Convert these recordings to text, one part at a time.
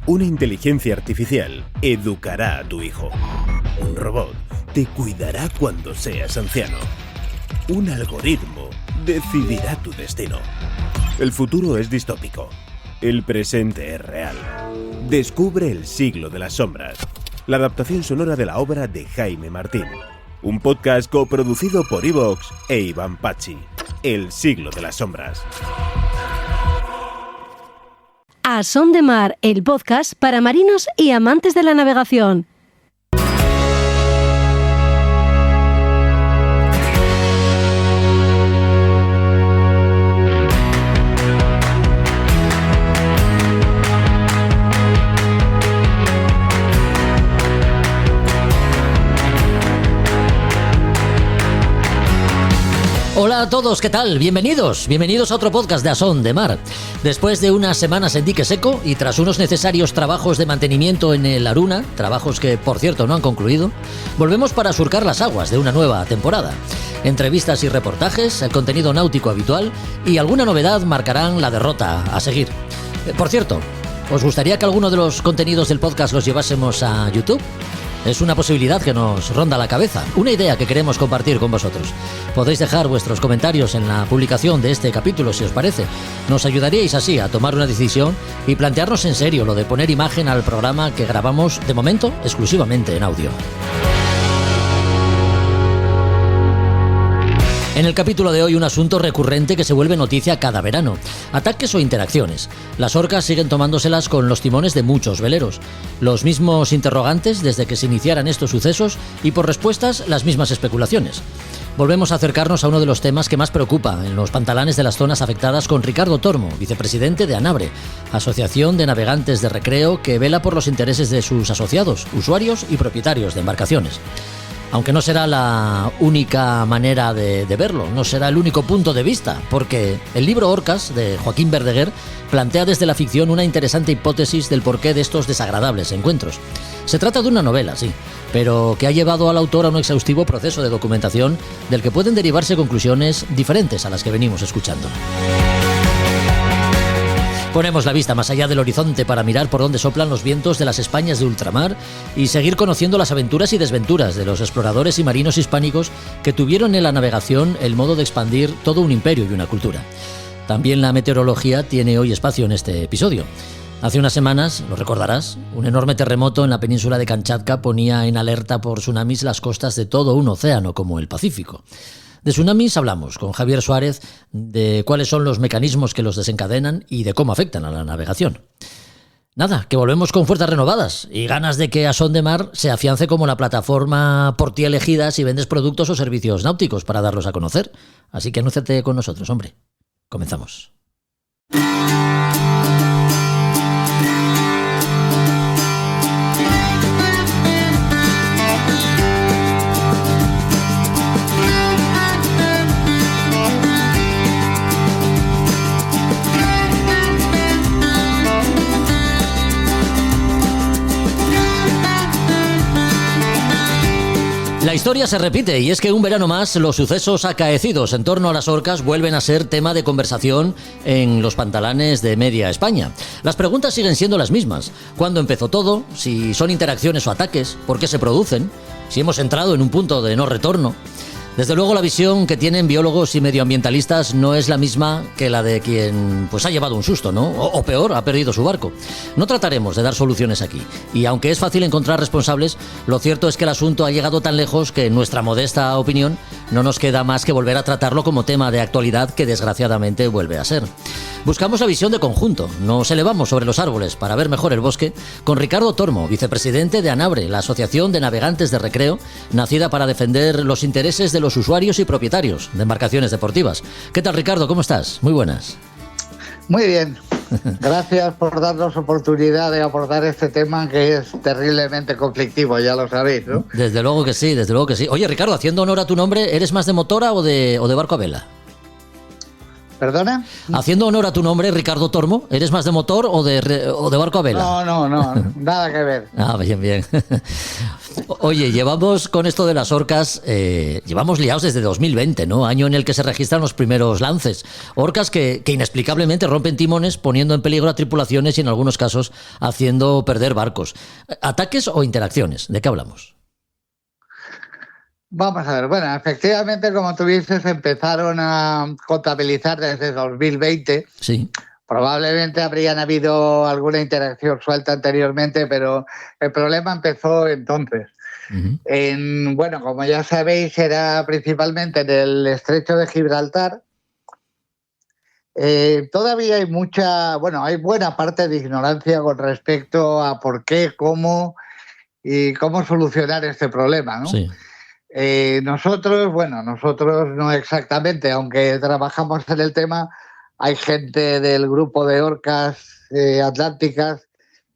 Una inteligencia artificial educará a tu hijo. Un robot te cuidará cuando seas anciano. Un algoritmo decidirá tu destino. El futuro es distópico. El presente es real. Descubre El siglo de las sombras. La adaptación sonora de la obra de Jaime Martín. Un podcast coproducido por Evox e Iván Pachi. El siglo de las sombras. A Son de Mar, el podcast para marinos y amantes de la navegación. Hola a todos, ¿qué tal? Bienvenidos a otro podcast de A Son de Mar. Después de unas semanas en dique seco y tras unos necesarios trabajos de mantenimiento en el Aruna, trabajos que por cierto no han concluido, volvemos para surcar las aguas de una nueva temporada. Entrevistas y reportajes, el contenido náutico habitual y alguna novedad marcarán la derrota a seguir. Por cierto, ¿os gustaría que alguno de los contenidos del podcast los llevásemos a YouTube? Es una posibilidad que nos ronda la cabeza, una idea que queremos compartir con vosotros. Podéis dejar vuestros comentarios en la publicación de este capítulo si os parece. Nos ayudaríais así a tomar una decisión y plantearnos en serio lo de poner imagen al programa que grabamos de momento exclusivamente en audio. En el capítulo de hoy un asunto recurrente que se vuelve noticia cada verano. Ataques o interacciones. Las orcas siguen tomándoselas con los timones de muchos veleros. Los mismos interrogantes desde que se iniciaran estos sucesos y por respuestas las mismas especulaciones. Volvemos a acercarnos a uno de los temas que más preocupa en los pantalanes de las zonas afectadas con Ricardo Tormo, vicepresidente de ANABRE, Asociación de Navegantes de Recreo que vela por los intereses de sus asociados, usuarios y propietarios de embarcaciones. Aunque no será la única manera de verlo, no será el único punto de vista, porque el libro Orcas, de Joaquín Verdaguer, plantea desde la ficción una interesante hipótesis del porqué de estos desagradables encuentros. Se trata de una novela, sí, pero que ha llevado al autor a un exhaustivo proceso de documentación del que pueden derivarse conclusiones diferentes a las que venimos escuchando. Ponemos la vista más allá del horizonte para mirar por dónde soplan los vientos de las Españas de ultramar y seguir conociendo las aventuras y desventuras de los exploradores y marinos hispánicos que tuvieron en la navegación el modo de expandir todo un imperio y una cultura. También la meteorología tiene hoy espacio en este episodio. Hace unas semanas, lo recordarás, un enorme terremoto en la península de Kamchatka ponía en alerta por tsunamis las costas de todo un océano como el Pacífico. De tsunamis hablamos con Javier Suárez de cuáles son los mecanismos que los desencadenan y de cómo afectan a la navegación. Nada, que volvemos con fuerzas renovadas y ganas de que A Son de Mar se afiance como la plataforma por ti elegida si vendes productos o servicios náuticos para darlos a conocer. Así que anúnciate con nosotros, hombre. Comenzamos. La historia se repite y es que un verano más los sucesos acaecidos en torno a las orcas vuelven a ser tema de conversación en los pantalanes de media España. Las preguntas siguen siendo las mismas. ¿Cuándo empezó todo? ¿Si son interacciones o ataques? ¿Por qué se producen? ¿Si hemos entrado en un punto de no retorno? Desde luego la visión que tienen biólogos y medioambientalistas no es la misma que la de quien pues ha llevado un susto, ¿no? O peor, ha perdido su barco. No trataremos de dar soluciones aquí. Y aunque es fácil encontrar responsables, lo cierto es que el asunto ha llegado tan lejos que en nuestra modesta opinión no nos queda más que volver a tratarlo como tema de actualidad que desgraciadamente vuelve a ser. Buscamos la visión de conjunto, nos elevamos sobre los árboles para ver mejor el bosque con Ricardo Tormo, vicepresidente de ANABRE, la Asociación de Navegantes de Recreo, nacida para defender los intereses de los usuarios y propietarios de embarcaciones deportivas. ¿Qué tal, Ricardo? ¿Cómo estás? Muy buenas. Muy bien. Gracias por darnos oportunidad de abordar este tema que es terriblemente conflictivo, ya lo sabéis, ¿no? Desde luego que sí, desde luego que sí. Oye, Ricardo, haciendo honor a tu nombre, ¿eres más de motora o de barco a vela? ¿Perdona? Haciendo honor a tu nombre, Ricardo Tormo, ¿eres más de motor o de barco a vela? No, nada que ver. Ah, bien. Oye, llevamos con esto de las orcas, llevamos liados desde 2020, ¿no? Año en el que se registran los primeros lances. Orcas que inexplicablemente rompen timones, poniendo en peligro a tripulaciones y en algunos casos haciendo perder barcos. ¿Ataques o interacciones? ¿De qué hablamos? Vamos a ver, bueno, efectivamente, como tú dices, empezaron a contabilizar desde 2020. Sí. Probablemente habrían habido alguna interacción suelta anteriormente, pero el problema empezó entonces. Uh-huh. Bueno, como ya sabéis, era principalmente en el estrecho de Gibraltar. Todavía hay buena parte de ignorancia con respecto a por qué, cómo y cómo solucionar este problema, ¿no? Sí. Nosotros no exactamente, aunque trabajamos en el tema, hay gente del grupo de orcas atlánticas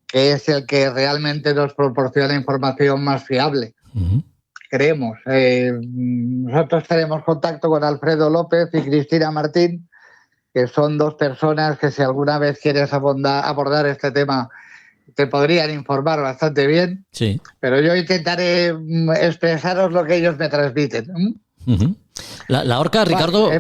que es el que realmente nos proporciona información más fiable. Uh-huh. Creemos. Nosotros tenemos contacto con Alfredo López y Cristina Martín, que son dos personas que si alguna vez quieres abordar este tema te podrían informar bastante bien. Sí. Pero yo intentaré expresaros lo que ellos me transmiten. Uh-huh. La orca, Ricardo,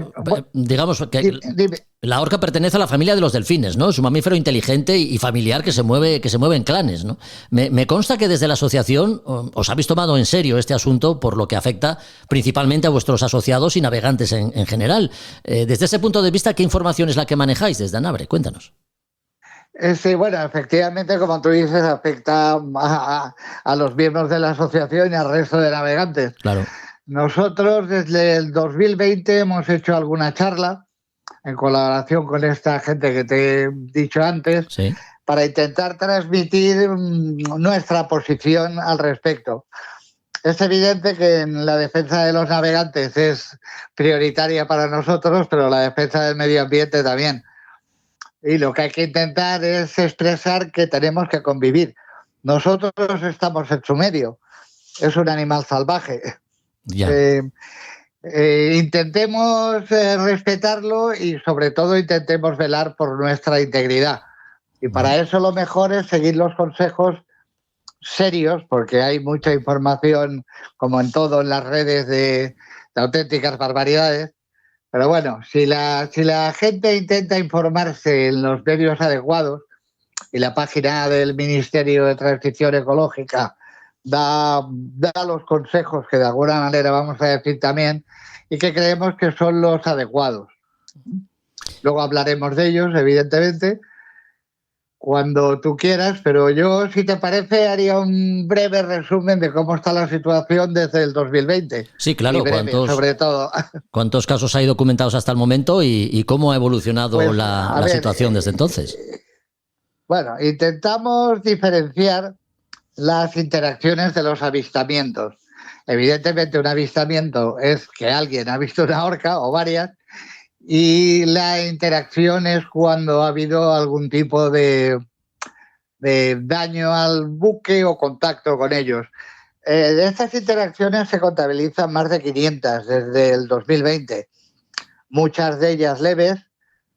digamos que dime. La orca pertenece a la familia de los delfines, ¿no? Es un mamífero inteligente y familiar que se mueve en clanes, ¿no? Me consta que desde la asociación os habéis tomado en serio este asunto por lo que afecta principalmente a vuestros asociados y navegantes en general. Desde ese punto de vista, ¿qué información es la que manejáis desde ANABRE? Cuéntanos. Sí, bueno, efectivamente, como tú dices, afecta a los miembros de la asociación y al resto de navegantes. Claro. Nosotros desde el 2020 hemos hecho alguna charla en colaboración con esta gente que te he dicho antes, sí, para intentar transmitir nuestra posición al respecto. Es evidente que en la defensa de los navegantes es prioritaria para nosotros, pero la defensa del medio ambiente también. Y lo que hay que intentar es expresar que tenemos que convivir. Nosotros estamos en su medio. Es un animal salvaje. Ya. Intentemos respetarlo y sobre todo intentemos velar por nuestra integridad. Y para eso lo mejor es seguir los consejos serios, porque hay mucha información, como en todo, en las redes de auténticas barbaridades. Pero bueno, si la gente intenta informarse en los medios adecuados, y la página del Ministerio de Transición Ecológica da los consejos que de alguna manera vamos a decir también, y que creemos que son los adecuados. Luego hablaremos de ellos, evidentemente, cuando tú quieras, pero yo, si te parece, haría un breve resumen de cómo está la situación desde el 2020. Sí, claro. Sobre todo. ¿Cuántos casos hay documentados hasta el momento y cómo ha evolucionado la situación desde entonces? Bueno, intentamos diferenciar las interacciones de los avistamientos. Evidentemente, un avistamiento es que alguien ha visto una orca o varias, y la interacción es cuando ha habido algún tipo de daño al buque o contacto con ellos. De estas interacciones se contabilizan más de 500 desde el 2020. Muchas de ellas leves,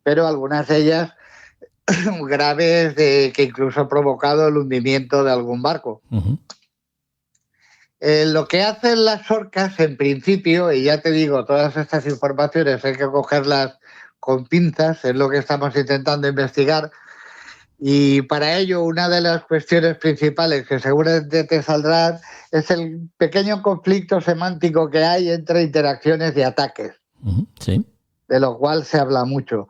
pero algunas de ellas graves, que incluso han provocado el hundimiento de algún barco. Uh-huh. Lo que hacen las orcas, en principio, y ya te digo, todas estas informaciones hay que cogerlas con pinzas, es lo que estamos intentando investigar, y para ello una de las cuestiones principales que seguramente te saldrán es el pequeño conflicto semántico que hay entre interacciones y ataques, sí, de lo cual se habla mucho.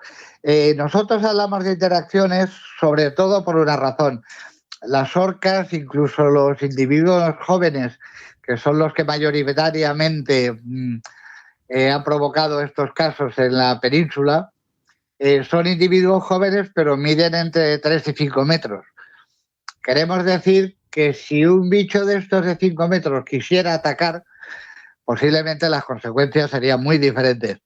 Nosotros hablamos de interacciones sobre todo por una razón. Las orcas, incluso los individuos jóvenes, que son los que mayoritariamente han provocado estos casos en la península, son individuos jóvenes, pero miden entre 3 y 5 metros. Queremos decir que si un bicho de estos de 5 metros quisiera atacar, posiblemente las consecuencias serían muy diferentes.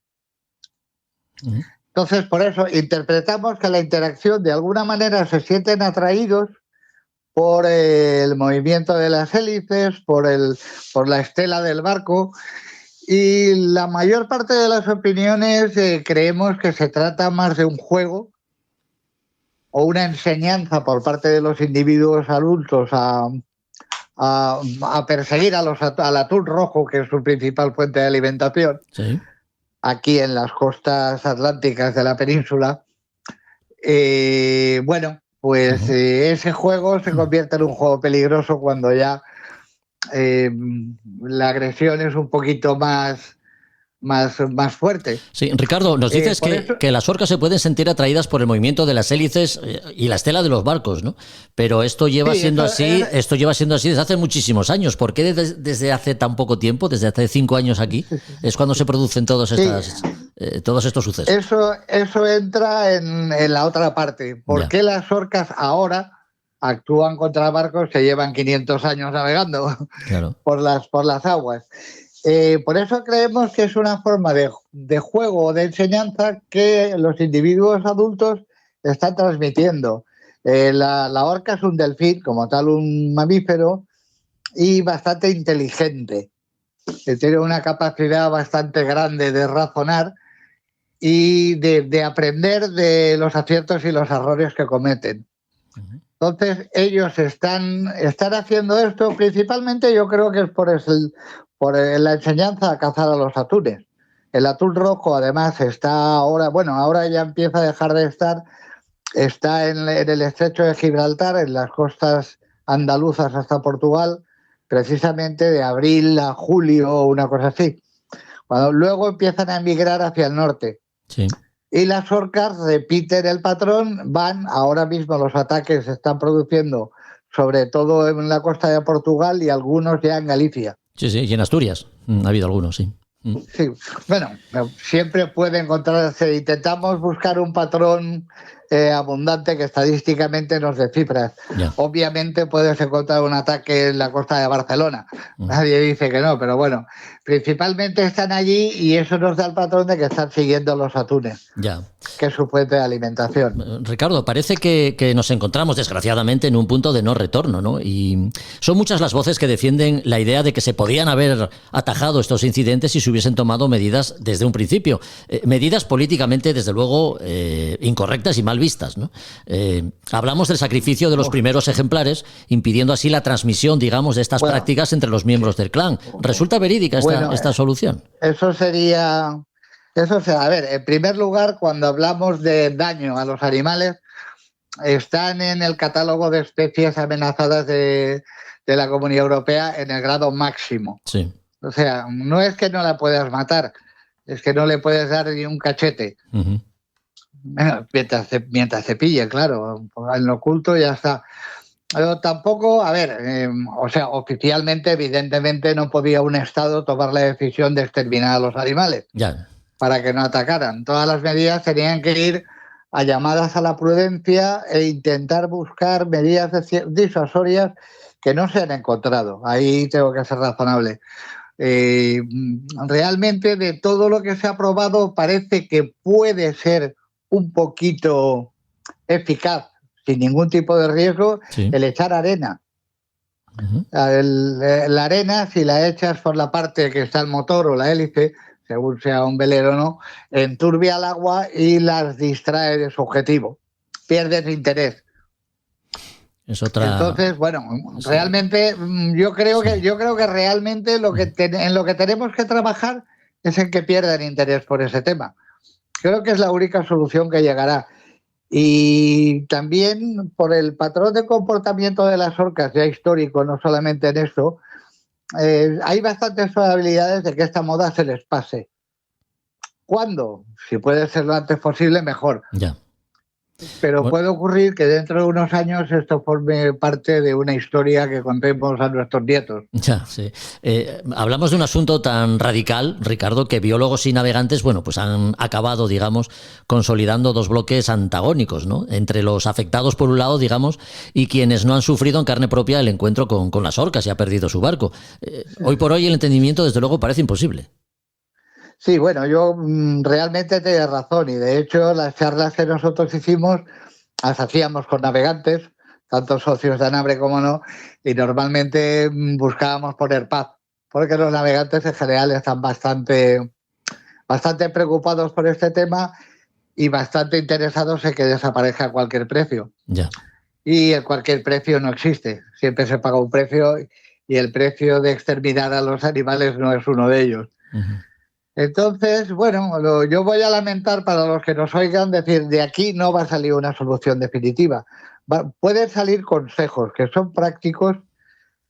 Uh-huh. Entonces, por eso interpretamos que la interacción de alguna manera se sienten atraídos por el movimiento de las hélices, por la estela del barco, y la mayor parte de las opiniones creemos que se trata más de un juego o una enseñanza por parte de los individuos adultos a a perseguir al atún rojo, que es su principal fuente de alimentación, sí, aquí en las costas atlánticas de la península. Bueno, pues ese juego se convierte en un juego peligroso cuando ya la agresión es un poquito más fuerte. Sí, Ricardo, nos dices que las orcas se pueden sentir atraídas por el movimiento de las hélices y la estela de los barcos, ¿no? Pero esto lleva siendo así desde hace muchísimos años. ¿Por qué desde hace tan poco tiempo, desde hace 5 años aquí, es cuando se producen todos estos sucesos? Eso entra en la otra parte. ¿Por qué las orcas ahora actúan contra barcos que llevan 500 años navegando por las aguas? Por eso creemos que es una forma de juego o de enseñanza que los individuos adultos están transmitiendo. La orca es un delfín, como tal un mamífero, y bastante inteligente. Tiene una capacidad bastante grande de razonar y de aprender de los aciertos y los errores que cometen. Entonces, ellos están haciendo esto principalmente, yo creo que es por la enseñanza a cazar a los atunes. El atún rojo, además, está ahora ya empieza a dejar de estar, está en el estrecho de Gibraltar, en las costas andaluzas hasta Portugal, precisamente de abril a julio o una cosa así. Luego empiezan a emigrar hacia el norte. Sí. Y las orcas repiten el patrón, ahora mismo los ataques se están produciendo sobre todo en la costa de Portugal y algunos ya en Galicia. Sí, y en Asturias ha habido algunos, sí. Sí, bueno, siempre puede encontrarse, intentamos buscar un patrón abundante que estadísticamente nos dé cifras. Obviamente puedes encontrar un ataque en la costa de Barcelona, nadie dice que no, pero bueno, principalmente están allí y eso nos da el patrón de que están siguiendo los atunes, que es su fuente de alimentación. Ricardo, parece que nos encontramos desgraciadamente en un punto de no retorno, ¿no? Y son muchas las voces que defienden la idea de que se podían haber atajado estos incidentes si se hubiesen tomado medidas desde un principio, medidas políticamente desde luego incorrectas y mal vistas, ¿no? Hablamos del sacrificio de los primeros ejemplares, impidiendo así la transmisión, digamos, de estas prácticas entre los miembros del clan. ¿Resulta verídica esta solución? Eso sería, a ver, en primer lugar, cuando hablamos de daño a los animales, están en el catálogo de especies amenazadas de la Comunidad Europea en el grado máximo. Sí. O sea, no es que no la puedas matar, es que no le puedes dar ni un cachete. Mientras se pille, claro, en lo oculto ya está. Pero tampoco, a ver, oficialmente, evidentemente, no podía un Estado tomar la decisión de exterminar a los animales para que no atacaran. Todas las medidas tenían que ir a llamadas a la prudencia e intentar buscar medidas disuasorias que no se han encontrado. Ahí tengo que ser razonable. Realmente, de todo lo que se ha probado, parece que puede ser un poquito eficaz, sin ningún tipo de riesgo, el echar arena. La arena, si la echas por la parte que está el motor o la hélice, según sea un velero o no, enturbia el agua y las distrae de su objetivo. Pierden interés. Entonces, bueno, realmente yo creo que realmente en lo que tenemos que trabajar es en que pierdan interés por ese tema. Creo que es la única solución que llegará. Y también por el patrón de comportamiento de las orcas, ya histórico, no solamente en esto, hay bastantes probabilidades de que esta moda se les pase. ¿Cuándo? Si puede ser lo antes posible, mejor. Pero puede ocurrir que dentro de unos años esto forme parte de una historia que contemos a nuestros nietos. Hablamos de un asunto tan radical, Ricardo, que biólogos y navegantes, pues han acabado, digamos, consolidando dos bloques antagónicos, ¿no? Entre los afectados por un lado, digamos, y quienes no han sufrido en carne propia el encuentro con las orcas y ha perdido su barco. Hoy por hoy el entendimiento, desde luego, parece imposible. Sí, bueno, yo realmente tienes razón y de hecho las charlas que nosotros hicimos las hacíamos con navegantes, tanto socios de Anabre como no, y normalmente buscábamos poner paz, porque los navegantes en general están bastante preocupados por este tema y bastante interesados en que desaparezca a cualquier precio. Y el cualquier precio no existe, siempre se paga un precio y el precio de exterminar a los animales no es uno de ellos. Entonces, bueno, yo voy a lamentar para los que nos oigan decir, de aquí no va a salir una solución definitiva. Pueden salir consejos que son prácticos,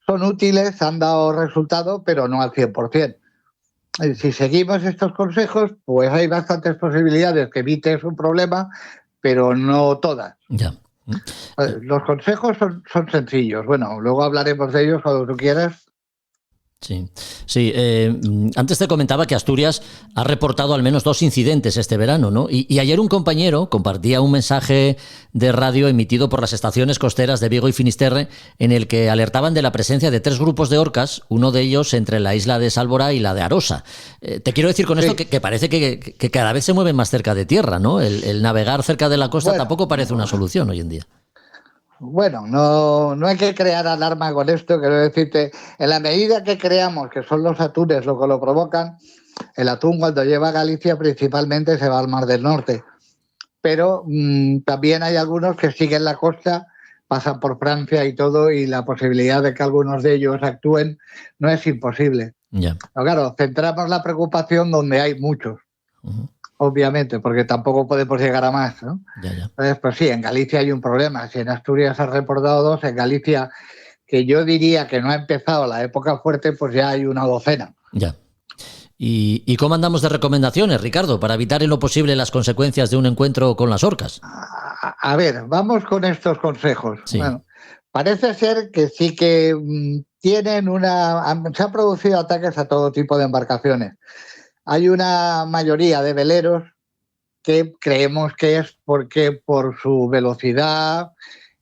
son útiles, han dado resultado, pero no al 100%. Si seguimos estos consejos, pues hay bastantes posibilidades que evites un problema, pero no todas. Ya. Los consejos son sencillos. Bueno, luego hablaremos de ellos cuando tú quieras. Sí. Antes te comentaba que Asturias ha reportado al menos 2 incidentes este verano, ¿no? Y ayer un compañero compartía un mensaje de radio emitido por las estaciones costeras de Vigo y Finisterre en el que alertaban de la presencia de 3 grupos de orcas, uno de ellos entre la isla de Sálvora y la de Arosa. Te quiero decir con esto que parece que cada vez se mueven más cerca de tierra, ¿no? El navegar cerca de la costa tampoco parece una solución hoy en día. Bueno, no hay que crear alarma con esto, quiero decirte, en la medida que creamos que son los atunes lo que lo provocan, el atún cuando llega a Galicia principalmente se va al Mar del Norte, pero también hay algunos que siguen la costa, pasan por Francia y todo, y la posibilidad de que algunos de ellos actúen no es imposible. Yeah. Pero claro, centramos la preocupación donde hay muchos. Obviamente, porque tampoco podemos llegar a más, ¿no? Ya. Entonces, pues sí, en Galicia hay un problema. Si en Asturias has reportado 2, en Galicia, que yo diría que no ha empezado la época fuerte, pues ya hay una docena. Ya. ¿Y cómo andamos de recomendaciones, Ricardo, para evitar en lo posible las consecuencias de un encuentro con las orcas? A ver, vamos con estos consejos. Sí. Bueno, parece ser que sí que tienen se han producido ataques a todo tipo de embarcaciones. Hay una mayoría de veleros que creemos que es porque por su velocidad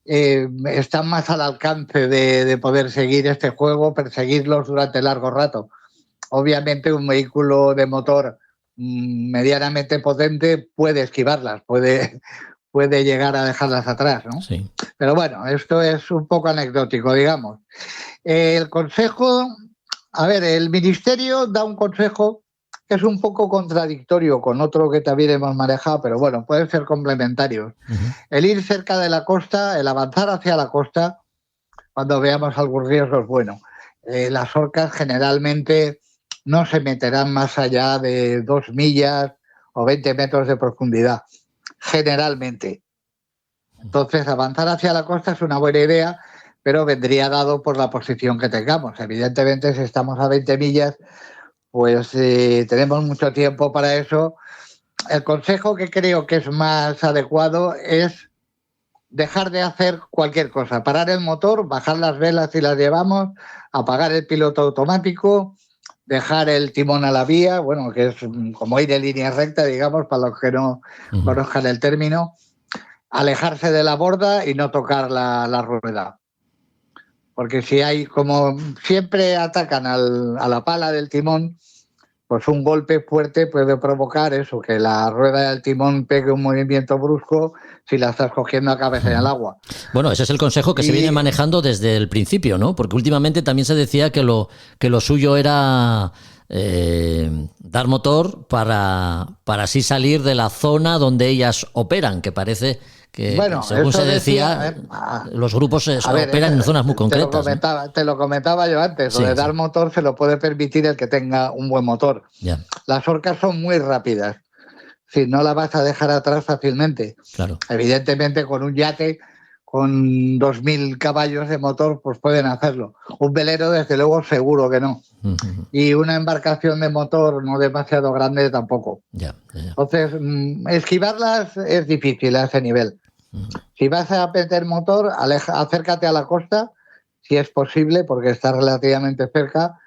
están más al alcance de poder seguir este juego, perseguirlos durante largo rato. Obviamente un vehículo de motor medianamente potente puede esquivarlas, puede llegar a dejarlas atrás, ¿no? Sí. Pero bueno, esto es un poco anecdótico, digamos. El consejo, el Ministerio da un consejo que es un poco contradictorio con otro que también hemos manejado, pero bueno, pueden ser complementarios. El ir cerca de la costa, el avanzar hacia la costa, cuando veamos algún riesgo es bueno. Las orcas generalmente no se meterán más allá de 2 millas o 20 metros de profundidad, generalmente. Entonces, avanzar hacia la costa es una buena idea, pero vendría dado por la posición que tengamos. Evidentemente, si estamos a 20 millas, pues tenemos mucho tiempo para eso. El consejo que creo que es más adecuado es dejar de hacer cualquier cosa, parar el motor, bajar las velas si las llevamos, apagar el piloto automático, dejar el timón a la vía, bueno, que es como ir en línea recta, digamos, para los que no conozcan el término, alejarse de la borda y no tocar la rueda. Porque si hay, como siempre atacan a la pala del timón, pues un golpe fuerte puede provocar eso, que la rueda del timón pegue un movimiento brusco si la estás cogiendo a cabeza en el agua. Bueno, ese es el consejo que se viene manejando desde el principio, ¿no? Porque últimamente también se decía que lo suyo era dar motor para así salir de la zona donde ellas operan, que parece que, bueno, según se decía, los grupos operan en zonas muy concretas. Te lo comentaba yo antes, Sí, lo de dar motor se lo puede permitir el que tenga un buen motor. Ya. Las orcas son muy rápidas, si no la vas a dejar atrás fácilmente. Claro. Evidentemente con un yate con 2.000 caballos de motor pues pueden hacerlo. Un velero desde luego seguro que no. Y una embarcación de motor no demasiado grande tampoco. Ya. Entonces, esquivarlas es difícil a ese nivel. Si vas a meter motor, acércate a la costa, si es posible, porque está relativamente cerca,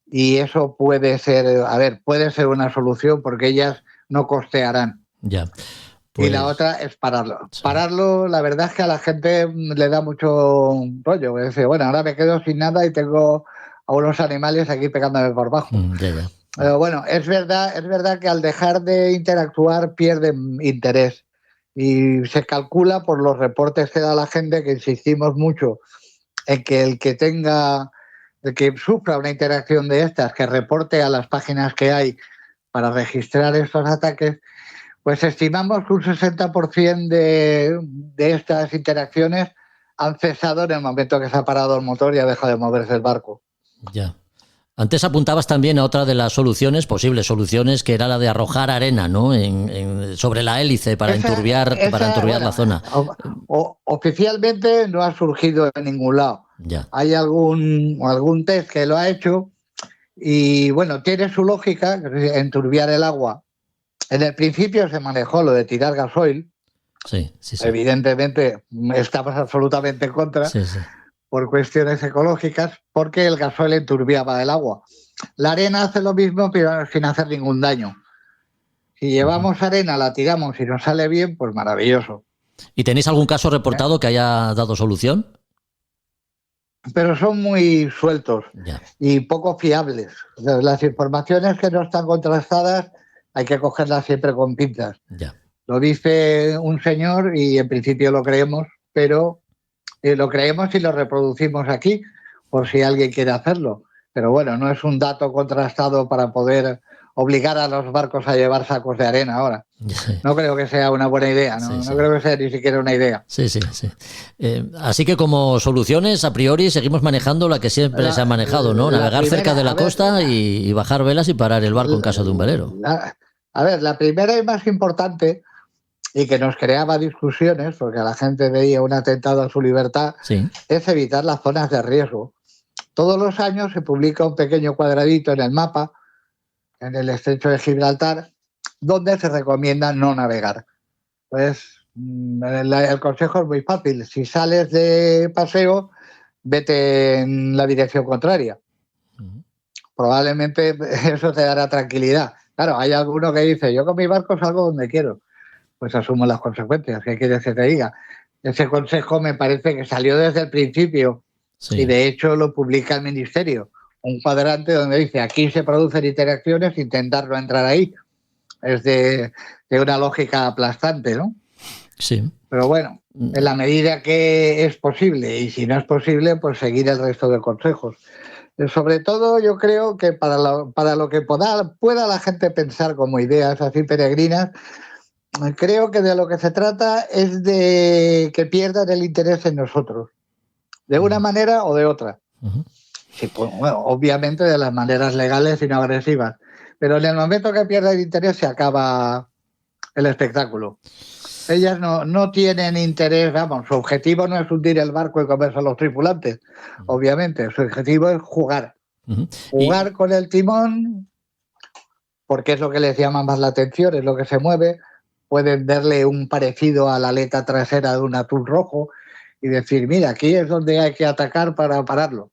y eso puede ser una solución, porque ellas no costearán. Ya. Y la otra es pararlo. Sí. Pararlo, la verdad es que a la gente le da mucho rollo. Dice, bueno, ahora me quedo sin nada y tengo a unos animales aquí pegándome por abajo. Ya. Pero bueno, es verdad que al dejar de interactuar pierden interés. Y se calcula por los reportes que da la gente, que insistimos mucho en que el que sufra una interacción de estas, que reporte a las páginas que hay para registrar estos ataques, pues estimamos que un 60% de estas interacciones han cesado en el momento que se ha parado el motor y ha dejado de moverse el barco. Ya. Antes apuntabas también a otra de las soluciones, posibles soluciones, que era la de arrojar arena, ¿no? Sobre la hélice para enturbiar la zona. Oficialmente no ha surgido en ningún lado. Ya. Hay algún test que lo ha hecho y, bueno, tiene su lógica, enturbiar el agua. En el principio se manejó lo de tirar gasoil. Sí. Evidentemente estamos absolutamente en contra. Sí. Por cuestiones ecológicas, porque el gasoil enturbiaba el agua. La arena hace lo mismo, pero sin hacer ningún daño. Si llevamos arena, la tiramos y nos sale bien, pues maravilloso. ¿Y tenéis algún caso reportado que haya dado solución? Pero son muy sueltos y poco fiables. Las informaciones que no están contrastadas hay que cogerlas siempre con pinzas. Lo dice un señor y en principio lo creemos, pero... lo creemos y lo reproducimos aquí, por si alguien quiere hacerlo. Pero bueno, no es un dato contrastado para poder obligar a los barcos a llevar sacos de arena ahora. No creo que sea una buena idea, ¿no? No creo que sea ni siquiera una idea. Sí. Así que como soluciones, a priori, seguimos manejando la que siempre se ha manejado, ¿no? Navegar cerca de la costa y bajar velas y parar el barco en caso de un velero. La primera y más importante, y que nos creaba discusiones, porque la gente veía un atentado a su libertad, es evitar las zonas de riesgo. Todos los años se publica un pequeño cuadradito en el mapa, en el estrecho de Gibraltar, donde se recomienda no navegar. Pues el consejo es muy fácil. Si sales de paseo, vete en la dirección contraria. Probablemente eso te dará tranquilidad. Claro, hay alguno que dice, yo con mi barco salgo donde quiero. Pues asumo las consecuencias. ¿Qué quieres que te diga? Ese consejo me parece que salió desde el principio y de hecho lo publica el Ministerio. Un cuadrante donde dice aquí se producen interacciones, intentar no entrar ahí. Es de una lógica aplastante, ¿no? Sí. Pero bueno, en la medida que es posible y si no es posible, pues seguir el resto de consejos. Sobre todo yo creo que para lo que pueda la gente pensar como ideas así peregrinas, creo que de lo que se trata es de que pierdan el interés en nosotros, de una manera o de otra. Sí, pues, bueno, obviamente de las maneras legales y no agresivas, pero en el momento que pierda el interés se acaba el espectáculo. Ellas no tienen interés, vamos, su objetivo no es hundir el barco y comerse a los tripulantes, obviamente, su objetivo es jugar. Jugar con el timón, porque es lo que les llama más la atención, es lo que se mueve. Pueden verle un parecido a la aleta trasera de un atún rojo y decir, mira, aquí es donde hay que atacar para pararlo.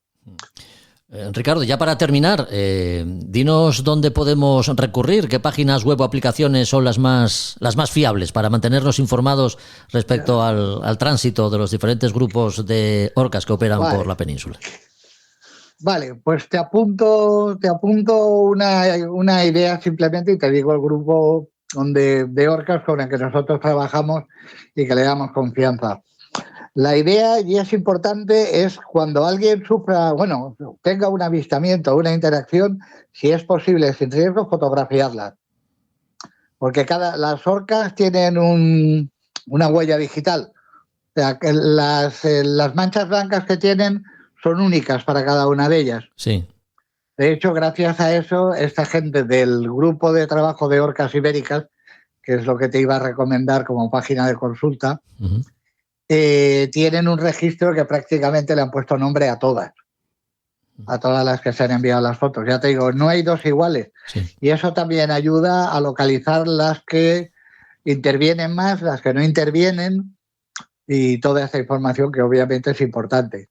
Ricardo, ya para terminar, dinos dónde podemos recurrir, qué páginas web o aplicaciones son las más fiables para mantenernos informados respecto al tránsito de los diferentes grupos de orcas que operan por la península. Vale, pues te apunto una idea simplemente y te digo el grupo de orcas con el que nosotros trabajamos y que le damos confianza. La idea, y es importante, es cuando alguien tenga un avistamiento, una interacción, si es posible, sin riesgo, fotografiarlas. Porque las orcas tienen una huella digital. O sea, que las manchas blancas que tienen son únicas para cada una de ellas. Sí. De hecho, gracias a eso, esta gente del grupo de trabajo de orcas ibéricas, que es lo que te iba a recomendar como página de consulta, tienen un registro que prácticamente le han puesto nombre a todas las que se han enviado las fotos. Ya te digo, no hay dos iguales. Y eso también ayuda a localizar las que intervienen más, las que no intervienen y toda esta información que obviamente es importante.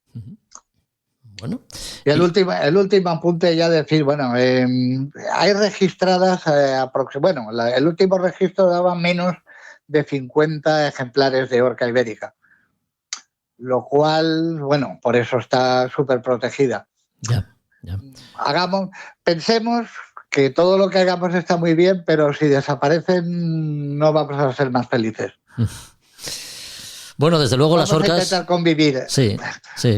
Bueno, y el último apunte ya decir, hay registradas, el último registro daba menos de 50 ejemplares de orca ibérica, lo cual, por eso está súper protegida. Ya. Pensemos que todo lo que hagamos está muy bien, pero si desaparecen no vamos a ser más felices. Bueno, desde luego las orcas... Vamos a intentar convivir. Sí,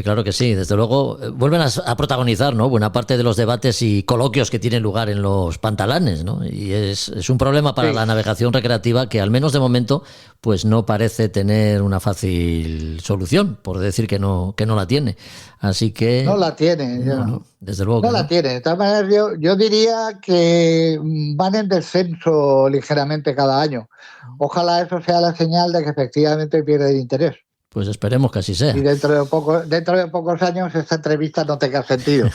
claro que sí. Desde luego vuelven a protagonizar, ¿no?, buena parte de los debates y coloquios que tienen lugar en los pantalanes, ¿no? Y es un problema para la navegación recreativa que al menos de momento pues no parece tener una fácil solución, por decir que no la tiene. Así que... No la tiene, ya. Desde luego. No la tiene. De todas maneras, yo diría que van en descenso ligeramente cada año. Ojalá eso sea la señal de que efectivamente pierden interés. Pues esperemos que así sea. Y dentro de pocos años esta entrevista no tenga sentido.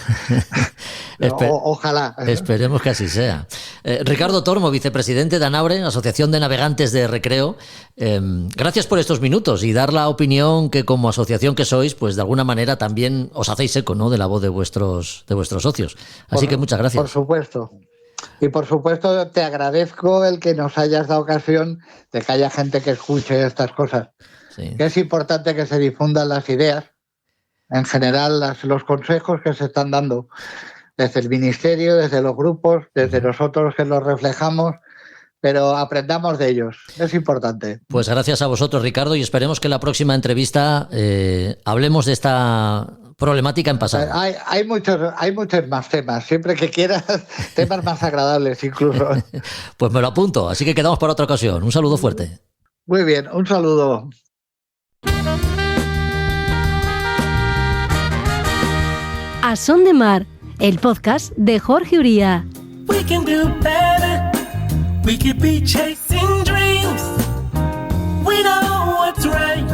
Ojalá. Esperemos que así sea. Ricardo Tormo, vicepresidente de ANABRE, Asociación de Navegantes de Recreo. Gracias por estos minutos y dar la opinión que como asociación que sois, pues de alguna manera también os hacéis eco, ¿no?, de la voz de vuestros socios. Así que muchas gracias. Por supuesto. Y por supuesto te agradezco el que nos hayas dado ocasión de que haya gente que escuche estas cosas. Sí. Que es importante que se difundan las ideas, en general los consejos que se están dando desde el Ministerio, desde los grupos, desde nosotros que los reflejamos, pero aprendamos de ellos, es importante. Pues gracias a vosotros, Ricardo, y esperemos que en la próxima entrevista hablemos de esta problemática en pasado. Hay muchos más temas, siempre que quieras, temas más agradables incluso. Pues me lo apunto, así que quedamos para otra ocasión. Un saludo fuerte. Muy bien, un saludo. A Son de Mar, el podcast de Jorge Uría. We can do better. We could be chasing dreams. We know what's right,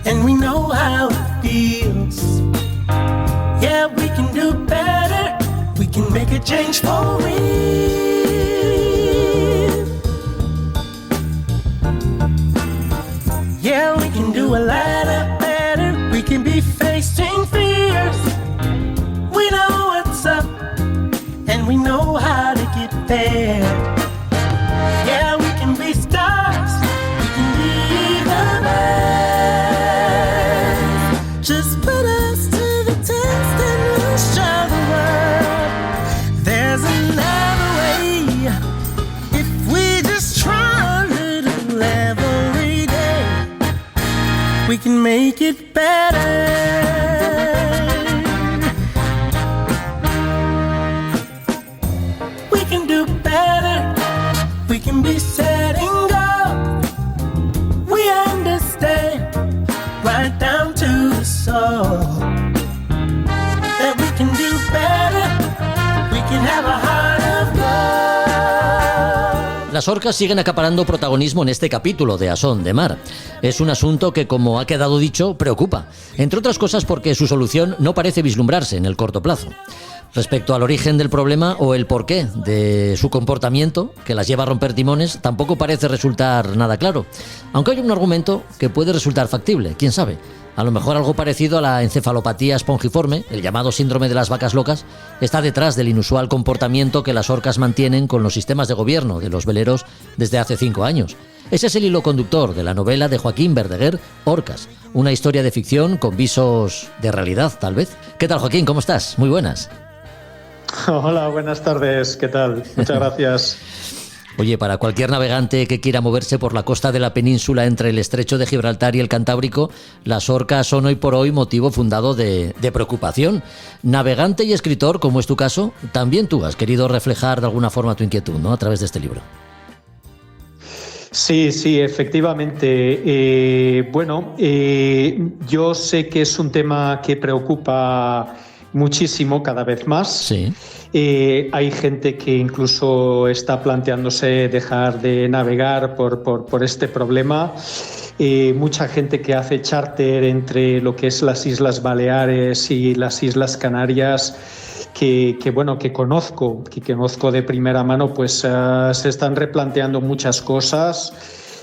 and we know how it feels. Yeah, we can do better. We can make a change for real. Yeah, we can do a lot better. We can be facing fears. We know what's up, and we know how to get there. Yeah, we can be stars, we can be the best. Just put us to the test and we'll show the world there's another way. If we just try a little every day, we can make it better. We can do better. We can be setting goals. We understand right down to the soul that we can do better. We can have a heart of gold. Las orcas siguen acaparando protagonismo en este capítulo de A Son de Mar. Es un asunto que, como ha quedado dicho, preocupa, entre otras cosas porque su solución no parece vislumbrarse en el corto plazo. Respecto al origen del problema o el porqué de su comportamiento, que las lleva a romper timones, tampoco parece resultar nada claro. Aunque hay un argumento que puede resultar factible, quién sabe. A lo mejor algo parecido a la encefalopatía espongiforme, el llamado síndrome de las vacas locas, está detrás del inusual comportamiento que las orcas mantienen con los sistemas de gobierno de los veleros desde hace 5 años. Ese es el hilo conductor de la novela de Joaquín Verdaguer, Orcas, una historia de ficción con visos de realidad, tal vez. ¿Qué tal, Joaquín? ¿Cómo estás? Muy buenas. Hola, buenas tardes. ¿Qué tal? Muchas gracias. Oye, para cualquier navegante que quiera moverse por la costa de la península entre el estrecho de Gibraltar y el Cantábrico, las orcas son hoy por hoy motivo fundado de preocupación. Navegante y escritor, como es tu caso, también tú has querido reflejar de alguna forma tu inquietud, ¿no?, a través de este libro. Sí, efectivamente. Yo sé que es un tema que preocupa muchísimo cada vez más. Sí. Hay gente que incluso está planteándose dejar de navegar por este problema. Mucha gente que hace charter entre lo que es las Islas Baleares y las Islas Canarias, que conozco de primera mano, pues se están replanteando muchas cosas.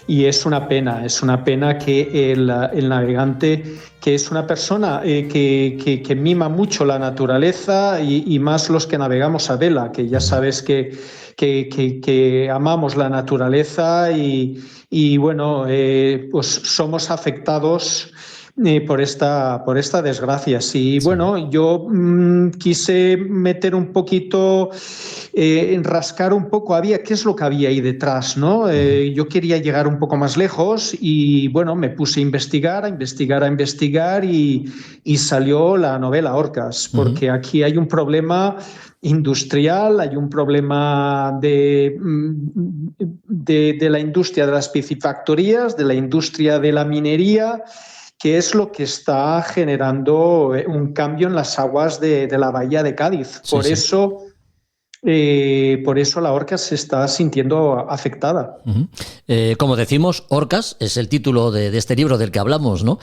Y es una pena que el navegante, que es una persona que mima mucho la naturaleza y más los que navegamos a vela, que ya sabes que amamos la naturaleza y pues somos afectados por esta desgracia. Sí, bueno, yo quise meter un poquito, rascar un poco, qué es lo que había ahí detrás, ¿no? Yo quería llegar un poco más lejos y bueno, me puse a investigar y salió la novela Orcas, porque aquí hay un problema industrial, hay un problema de la industria de las piscifactorías, de la industria de la minería, que es lo que está generando un cambio en las aguas de la bahía de Cádiz. Sí, Por eso la Orcas se está sintiendo afectada. Como decimos, Orcas es el título de este libro del que hablamos, ¿no?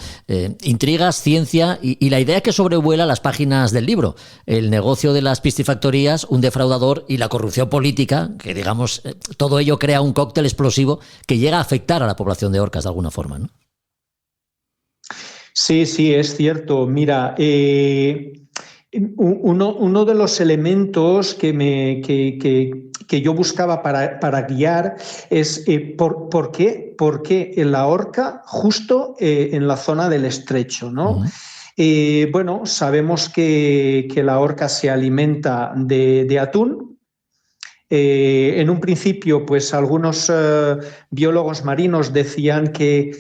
Intrigas, ciencia y la idea que sobrevuela las páginas del libro. El negocio de las piscifactorías, un defraudador y la corrupción política, que digamos, todo ello crea un cóctel explosivo que llega a afectar a la población de Orcas de alguna forma, ¿no? Sí, es cierto. Mira, uno de los elementos que yo buscaba para guiar es ¿por qué la Orca justo en la zona del estrecho, ¿no? Bueno, sabemos que la Orca se alimenta de atún. En un principio, pues algunos biólogos marinos decían que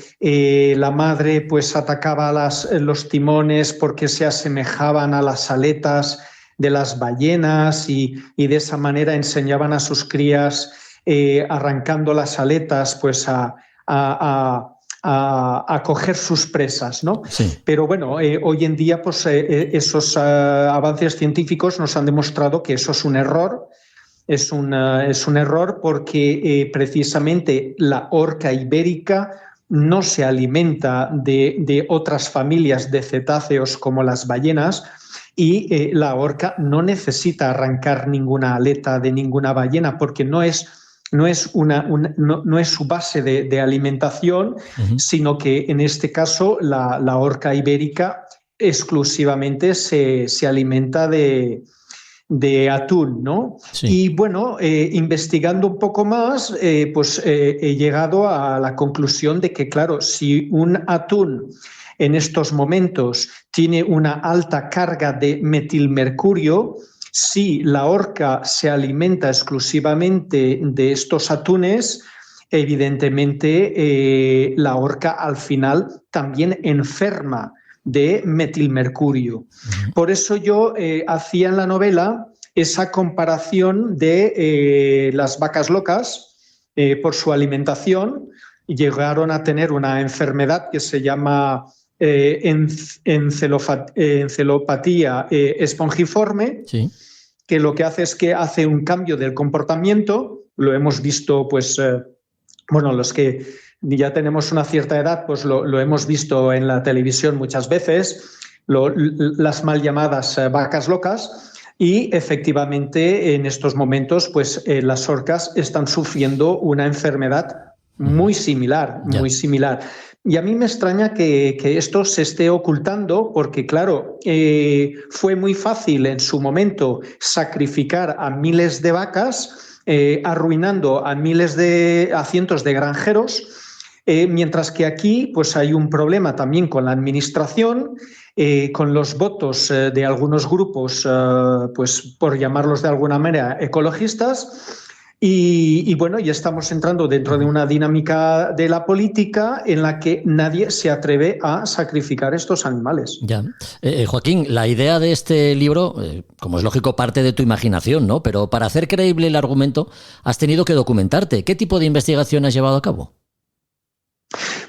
la madre pues atacaba los timones porque se asemejaban a las aletas de las ballenas y de esa manera enseñaban a sus crías arrancando las aletas pues a coger sus presas, ¿no? Sí. Pero bueno, hoy en día pues esos avances científicos nos han demostrado que eso es un error. Es un error porque precisamente la orca ibérica no se alimenta de otras familias de cetáceos como las ballenas y la orca no necesita arrancar ninguna aleta de ninguna ballena porque no es su base de alimentación, sino que en este caso la orca ibérica exclusivamente se alimenta de atún, ¿no? Sí. Y bueno, investigando un poco más, pues he llegado a la conclusión de que, claro, si un atún en estos momentos tiene una alta carga de metilmercurio, si la orca se alimenta exclusivamente de estos atunes, evidentemente la orca al final también enferma de metilmercurio. Por eso yo hacía en la novela esa comparación de las vacas locas por su alimentación. Llegaron a tener una enfermedad que se llama encelopatía espongiforme, Sí. que lo que hace es que hace un cambio del comportamiento. Lo hemos visto, pues, bueno, los que ya tenemos una cierta edad, pues lo hemos visto en la televisión muchas veces, las mal llamadas vacas locas, y efectivamente en estos momentos pues las orcas están sufriendo una enfermedad muy similar, muy similar. Y a mí me extraña que esto se esté ocultando porque, claro, fue muy fácil en su momento sacrificar a miles de vacas, arruinando a cientos de granjeros. Mientras que aquí pues hay un problema también con la administración, con los votos de algunos grupos, pues por llamarlos de alguna manera ecologistas, y bueno, ya estamos entrando dentro de una dinámica de la política en la que nadie se atreve a sacrificar estos animales. Ya. Joaquín, la idea de este libro, como es lógico, parte de tu imaginación, ¿no? Pero para hacer creíble el argumento has tenido que documentarte. ¿Qué tipo de investigación has llevado a cabo?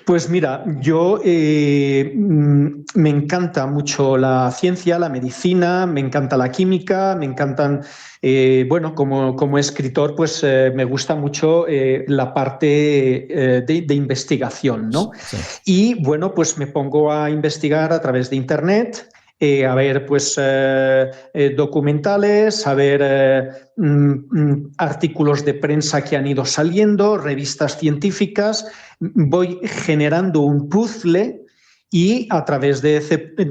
Pues mira, yo me encanta mucho la ciencia, la medicina, me encanta la química, me encantan, bueno, como escritor, pues me gusta mucho la parte de investigación, ¿no? Sí. Y bueno, pues me pongo a investigar a través de Internet, a ver pues documentales, a ver artículos de prensa que han ido saliendo, revistas científicas. Voy generando un puzzle y a través de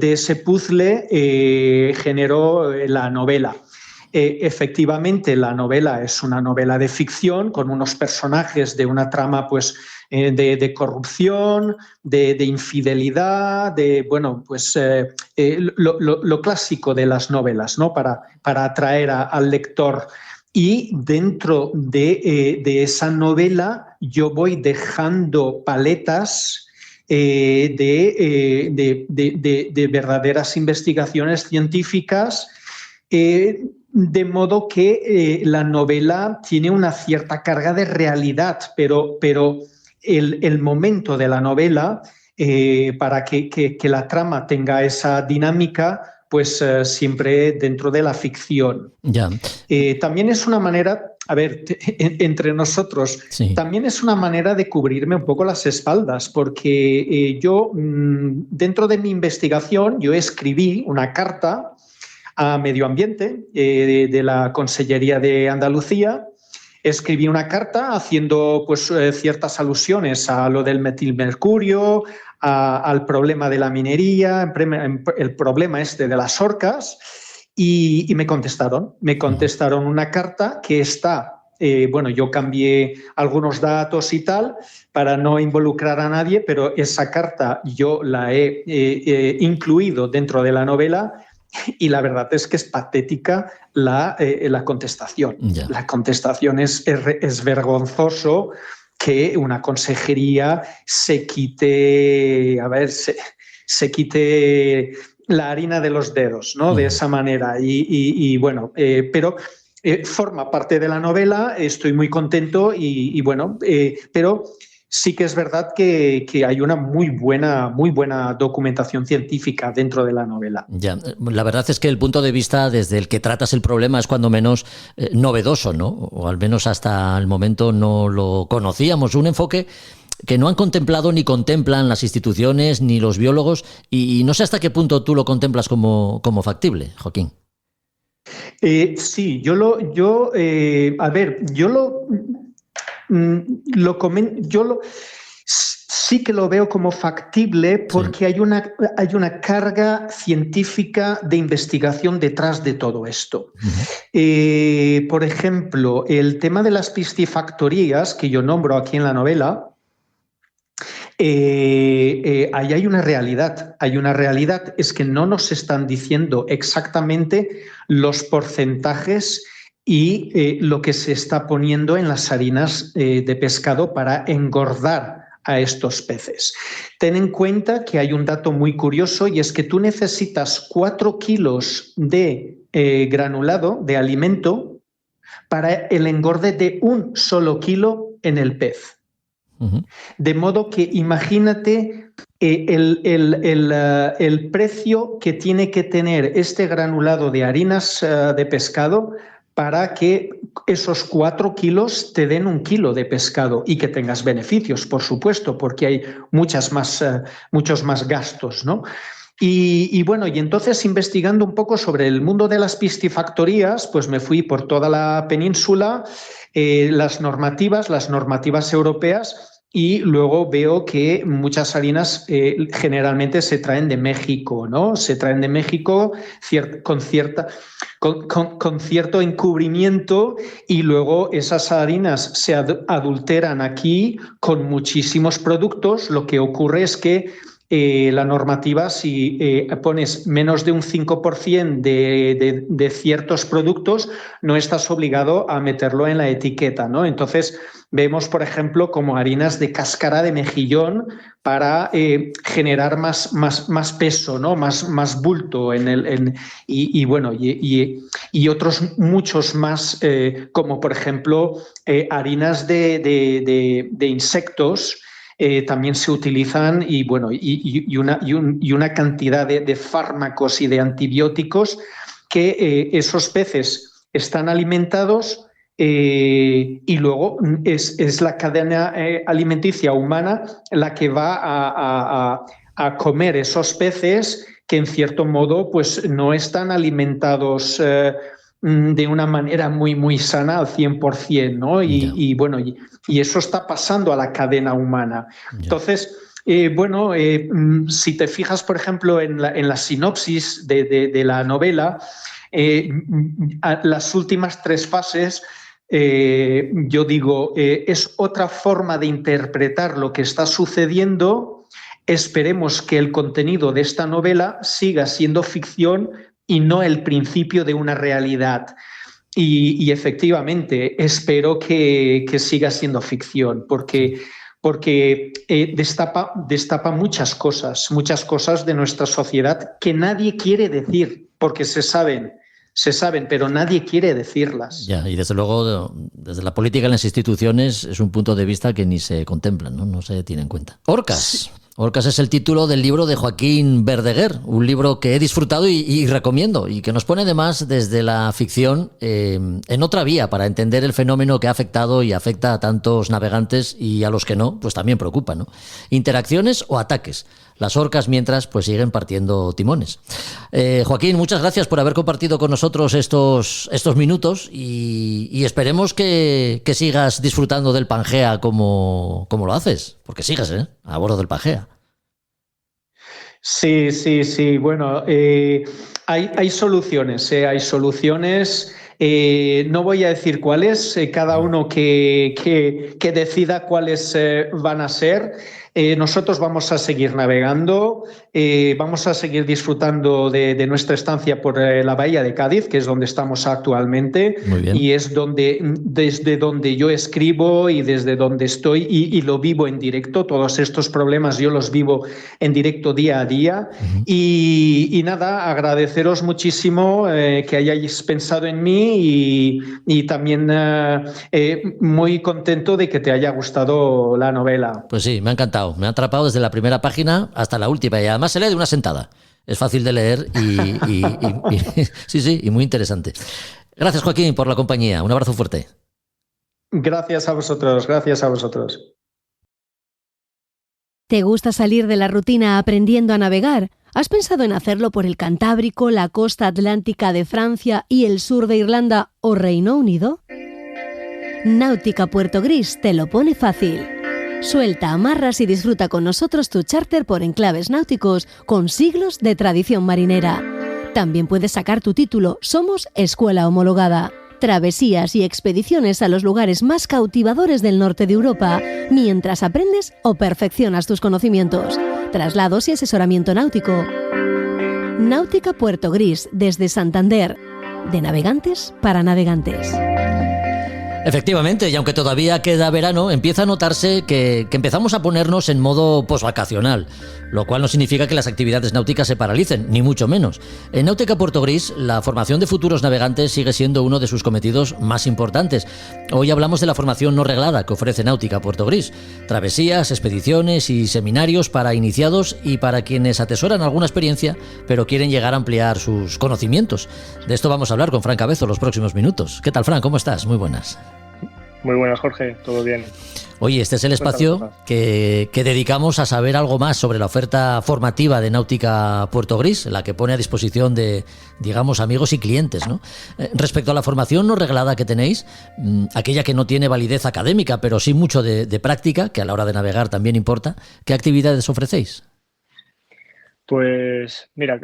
ese puzzle genero la novela. Efectivamente, la novela es una novela de ficción con unos personajes de una trama pues, de corrupción, de infidelidad, de bueno, pues lo clásico de las novelas, ¿no? Para atraer al lector. Y dentro de esa novela yo voy dejando paletas de verdaderas investigaciones científicas, de modo que la novela tiene una cierta carga de realidad, pero el momento de la novela para que la trama tenga esa dinámica, pues siempre dentro de la ficción. Ya. También es una manera, a ver, entre nosotros, sí. También es una manera de cubrirme un poco las espaldas, porque yo, dentro de mi investigación, yo escribí una carta a Medio Ambiente de la Consellería de Andalucía. Escribí una carta haciendo pues, ciertas alusiones a lo del metilmercurio, al problema de la minería, el problema de las orcas, y me contestaron. Me contestaron una carta que está, yo cambié algunos datos y tal para no involucrar a nadie, pero esa carta yo la he incluido dentro de la novela. Y la verdad es que es patética la contestación. Ya. La contestación es vergonzoso que una consejería se quite la harina de los dedos, ¿no? De esa manera. Pero forma parte de la novela, estoy muy contento pero sí que es verdad que hay una muy buena documentación científica dentro de la novela. Ya, la verdad es que el punto de vista desde el que tratas el problema es cuando menos novedoso, ¿no? O al menos hasta el momento no lo conocíamos. Un enfoque que no han contemplado ni contemplan las instituciones ni los biólogos, y no sé hasta qué punto tú lo contemplas como factible, Joaquín. Sí, sí que lo veo como factible porque hay una carga científica de investigación detrás de todo esto. Por ejemplo, el tema de las piscifactorías que yo nombro aquí en la novela, ahí hay una realidad. Es que no nos están diciendo exactamente los porcentajes y lo que se está poniendo en las harinas de pescado para engordar a estos peces. Ten en cuenta que hay un dato muy curioso, y es que tú necesitas 4 kilos de granulado de alimento para el engorde de 1 solo kilo en el pez. De modo que imagínate el precio que tiene que tener este granulado de harinas de pescado para que esos 4 kilos te den 1 kilo de pescado y que tengas beneficios, por supuesto, porque hay muchos más gastos, ¿no? Y entonces, investigando un poco sobre el mundo de las piscifactorías, pues me fui por toda la península, las normativas europeas, y luego veo que muchas harinas generalmente se traen de México, ¿no? Se traen de México con cierto encubrimiento, y luego esas harinas se adulteran aquí con muchísimos productos. Lo que ocurre es que la normativa, si pones menos de un 5% de ciertos productos, no estás obligado a meterlo en la etiqueta, ¿no? Entonces, vemos, por ejemplo, como harinas de cáscara de mejillón para generar más peso, ¿no? Más bulto y otros muchos más, como por ejemplo harinas de insectos. También se utilizan y una cantidad de fármacos y de antibióticos que esos peces están alimentados, y luego es la cadena alimenticia humana la que va a comer esos peces que en cierto modo pues no están alimentados de una manera muy sana al 100%, ¿no? Y eso está pasando a la cadena humana. Entonces, si te fijas, por ejemplo, en la sinopsis de la novela, las últimas 3 fases, yo digo, es otra forma de interpretar lo que está sucediendo. Esperemos que el contenido de esta novela siga siendo ficción y no el principio de una realidad. Y efectivamente, espero que siga siendo ficción, porque destapa muchas cosas de nuestra sociedad que nadie quiere decir, porque se saben, pero nadie quiere decirlas. Ya, y desde luego, desde la política en las instituciones es un punto de vista que ni se contempla, no se tiene en cuenta. Orcas. Orcas es el título del libro de Joaquín Verdaguer, un libro que he disfrutado y recomiendo, y que nos pone además desde la ficción en otra vía para entender el fenómeno que ha afectado y afecta a tantos navegantes, y a los que no, pues también preocupa, ¿no? Interacciones o ataques. Las orcas, mientras, pues siguen partiendo timones. Joaquín, muchas gracias por haber compartido con nosotros estos minutos, y esperemos que sigas disfrutando del Pangea como lo haces, porque sigues, a bordo del Pangea. Sí. Bueno, hay soluciones, hay soluciones. No voy a decir cuáles, cada uno que decida cuáles van a ser. Nosotros vamos a seguir navegando, vamos a seguir disfrutando de nuestra estancia por la bahía de Cádiz, que es donde estamos actualmente. Muy bien. Y es desde donde yo escribo y desde donde estoy y lo vivo en directo. Todos estos problemas yo los vivo en directo día a día. Uh-huh. Y nada, agradeceros muchísimo que hayáis pensado en mí, y también muy contento de que te haya gustado la novela. Pues sí, me ha encantado. Me ha atrapado desde la primera página hasta la última, y además se lee de una sentada. Es fácil de leer y sí, y muy interesante. Gracias, Joaquín, por la compañía. Un abrazo fuerte. Gracias a vosotros, gracias a vosotros. ¿Te gusta salir de la rutina aprendiendo a navegar? ¿Has pensado en hacerlo por el Cantábrico, la costa atlántica de Francia y el sur de Irlanda o Reino Unido? Náutica Puerto Gris te lo pone fácil. Suelta amarras y disfruta con nosotros tu charter por enclaves náuticos con siglos de tradición marinera. También puedes sacar tu título Somos Escuela Homologada. Travesías y expediciones a los lugares más cautivadores del norte de Europa, mientras aprendes o perfeccionas tus conocimientos. Traslados y asesoramiento náutico. Náutica Puerto Gris, desde Santander. De navegantes para navegantes. Efectivamente, y aunque todavía queda verano, empieza a notarse que empezamos a ponernos en modo posvacacional, lo cual no significa que las actividades náuticas se paralicen, ni mucho menos. En Náutica Puerto Gris, la formación de futuros navegantes sigue siendo uno de sus cometidos más importantes. Hoy hablamos de la formación no reglada que ofrece Náutica Puerto Gris: travesías, expediciones y seminarios para iniciados y para quienes atesoran alguna experiencia, pero quieren llegar a ampliar sus conocimientos. De esto vamos a hablar con Fran Cabezo los próximos minutos. ¿Qué tal, Fran? ¿Cómo estás? Muy buenas. Muy buenas, Jorge, todo bien. Oye, este es el espacio que dedicamos a saber algo más sobre la oferta formativa de Náutica Puerto Gris, la que pone a disposición de, digamos, amigos y clientes, ¿no? Respecto a la formación no reglada que tenéis, aquella que no tiene validez académica, pero sí mucho de práctica, que a la hora de navegar también importa, ¿qué actividades ofrecéis? Pues mira,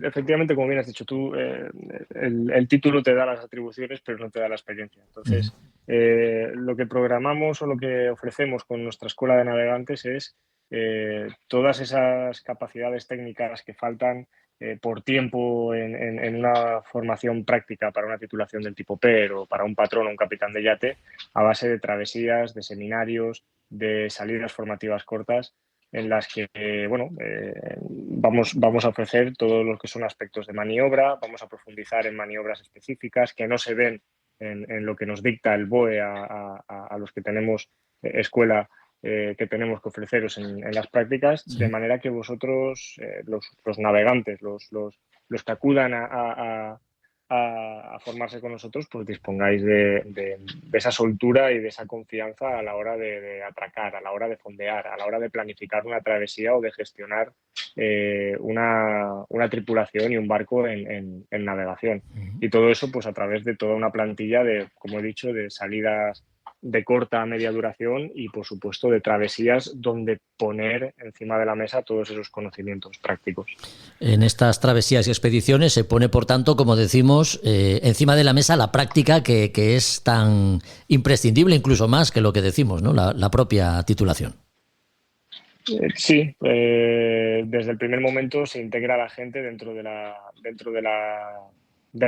efectivamente, como bien has dicho tú, el título te da las atribuciones, pero no te da la experiencia. Entonces, lo que programamos o lo que ofrecemos con nuestra escuela de navegantes es todas esas capacidades técnicas que faltan por tiempo en una formación práctica para una titulación del tipo PER o para un patrón o un capitán de yate, a base de travesías, de seminarios, de salidas formativas cortas, en las que vamos a ofrecer todos los que son aspectos de maniobra, vamos a profundizar en maniobras específicas que no se ven en lo que nos dicta el BOE a los que tenemos escuela, que tenemos que ofreceros en las prácticas, de manera que vosotros, los navegantes, los que acudan a formarse con nosotros, pues dispongáis de esa soltura y de esa confianza a la hora de atracar, a la hora de fondear, a la hora de planificar una travesía o de gestionar una tripulación y un barco en navegación. Y todo eso pues a través de toda una plantilla de, como he dicho, de salidas de corta a media duración y, por supuesto, de travesías donde poner encima de la mesa todos esos conocimientos prácticos. En estas travesías y expediciones se pone, por tanto, como decimos, encima de la mesa la práctica que es tan imprescindible, incluso más que lo que decimos, ¿no? La propia titulación. Sí, desde el primer momento se integra a la gente dentro de la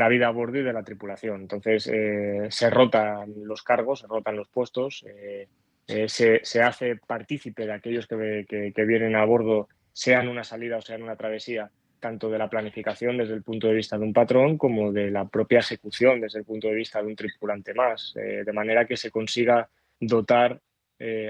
vida a bordo y de la tripulación. Entonces se rotan los cargos, se rotan los puestos, se hace partícipe de aquellos que vienen a bordo, sea en una salida o sea en una travesía, tanto de la planificación desde el punto de vista de un patrón como de la propia ejecución desde el punto de vista de un tripulante más, de manera que se consiga dotar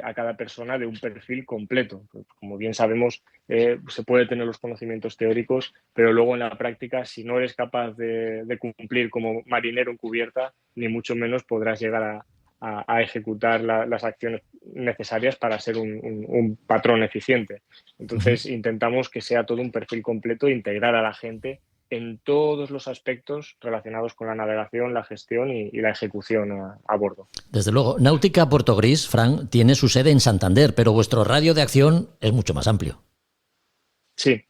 a cada persona de un perfil completo. Como bien sabemos, se puede tener los conocimientos teóricos, pero luego en la práctica, si no eres capaz de cumplir como marinero en cubierta, ni mucho menos podrás llegar a ejecutar las acciones necesarias para ser un patrón eficiente. Entonces, intentamos que sea todo un perfil completo e integrar a la gente en todos los aspectos relacionados con la navegación, la gestión y la ejecución a bordo. Desde luego, Náutica Puerto Gris, Fran, tiene su sede en Santander, pero vuestro radio de acción es mucho más amplio. Sí,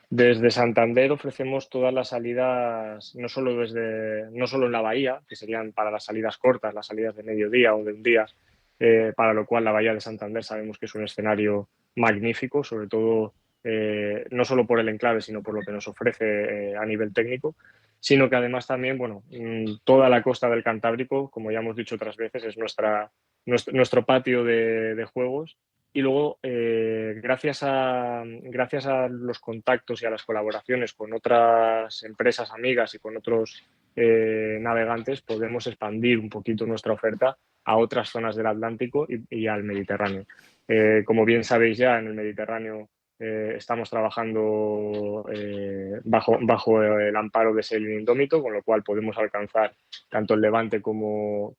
desde Santander ofrecemos todas las salidas, no solo en la bahía, que serían para las salidas cortas, las salidas de mediodía o de un día, para lo cual la bahía de Santander sabemos que es un escenario magnífico, sobre todo no solo por el enclave, sino por lo que nos ofrece a nivel técnico, sino que además también, toda la costa del Cantábrico, como ya hemos dicho otras veces, es nuestro patio de juegos. Y luego, gracias a los contactos y a las colaboraciones con otras empresas amigas y con otros navegantes, podemos expandir un poquito nuestra oferta a otras zonas del Atlántico y al Mediterráneo. Como bien sabéis ya, en el Mediterráneo estamos trabajando bajo el amparo de Sailing Indómito, con lo cual podemos alcanzar tanto el Levante como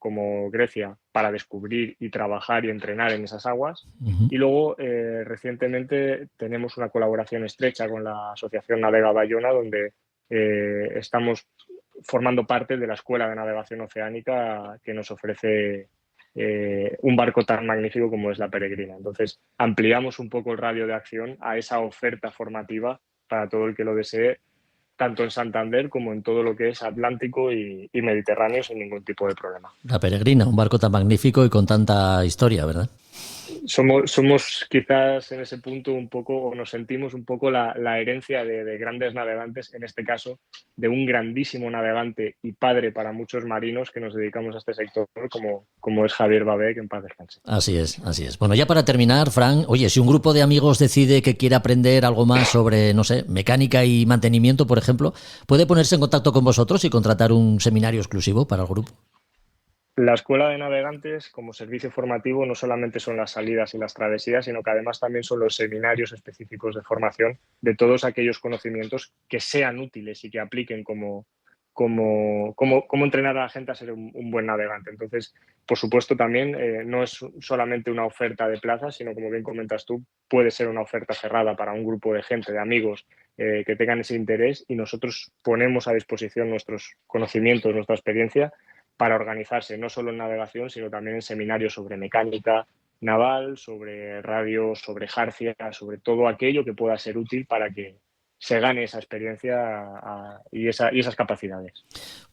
Grecia para descubrir y trabajar y entrenar en esas aguas. Uh-huh. Y luego, recientemente, tenemos una colaboración estrecha con la Asociación Navega Bayona, donde estamos formando parte de la Escuela de Navegación Oceánica que nos ofrece un barco tan magnífico como es la Peregrina. Entonces, ampliamos un poco el radio de acción a esa oferta formativa para todo el que lo desee, tanto en Santander como en todo lo que es Atlántico y Mediterráneo, sin ningún tipo de problema. La Peregrina, un barco tan magnífico y con tanta historia, ¿verdad? Somos quizás en ese punto un poco, o nos sentimos un poco la herencia de grandes navegantes, en este caso de un grandísimo navegante y padre para muchos marinos que nos dedicamos a este sector, como es Javier Babé, que en paz descanse. Así es. Bueno, ya para terminar, Fran, oye, si un grupo de amigos decide que quiere aprender algo más sobre, no sé, mecánica y mantenimiento, por ejemplo, ¿puede ponerse en contacto con vosotros y contratar un seminario exclusivo para el grupo? La Escuela de Navegantes, como servicio formativo, no solamente son las salidas y las travesías, sino que además también son los seminarios específicos de formación de todos aquellos conocimientos que sean útiles y que apliquen como entrenar a la gente a ser un buen navegante. Entonces, por supuesto, también no es solamente una oferta de plazas, sino, como bien comentas tú, puede ser una oferta cerrada para un grupo de gente, de amigos que tengan ese interés, y nosotros ponemos a disposición nuestros conocimientos, nuestra experiencia, para organizarse no solo en navegación, sino también en seminarios sobre mecánica naval, sobre radio, sobre jarcia, sobre todo aquello que pueda ser útil para que se gane esa experiencia y esas capacidades.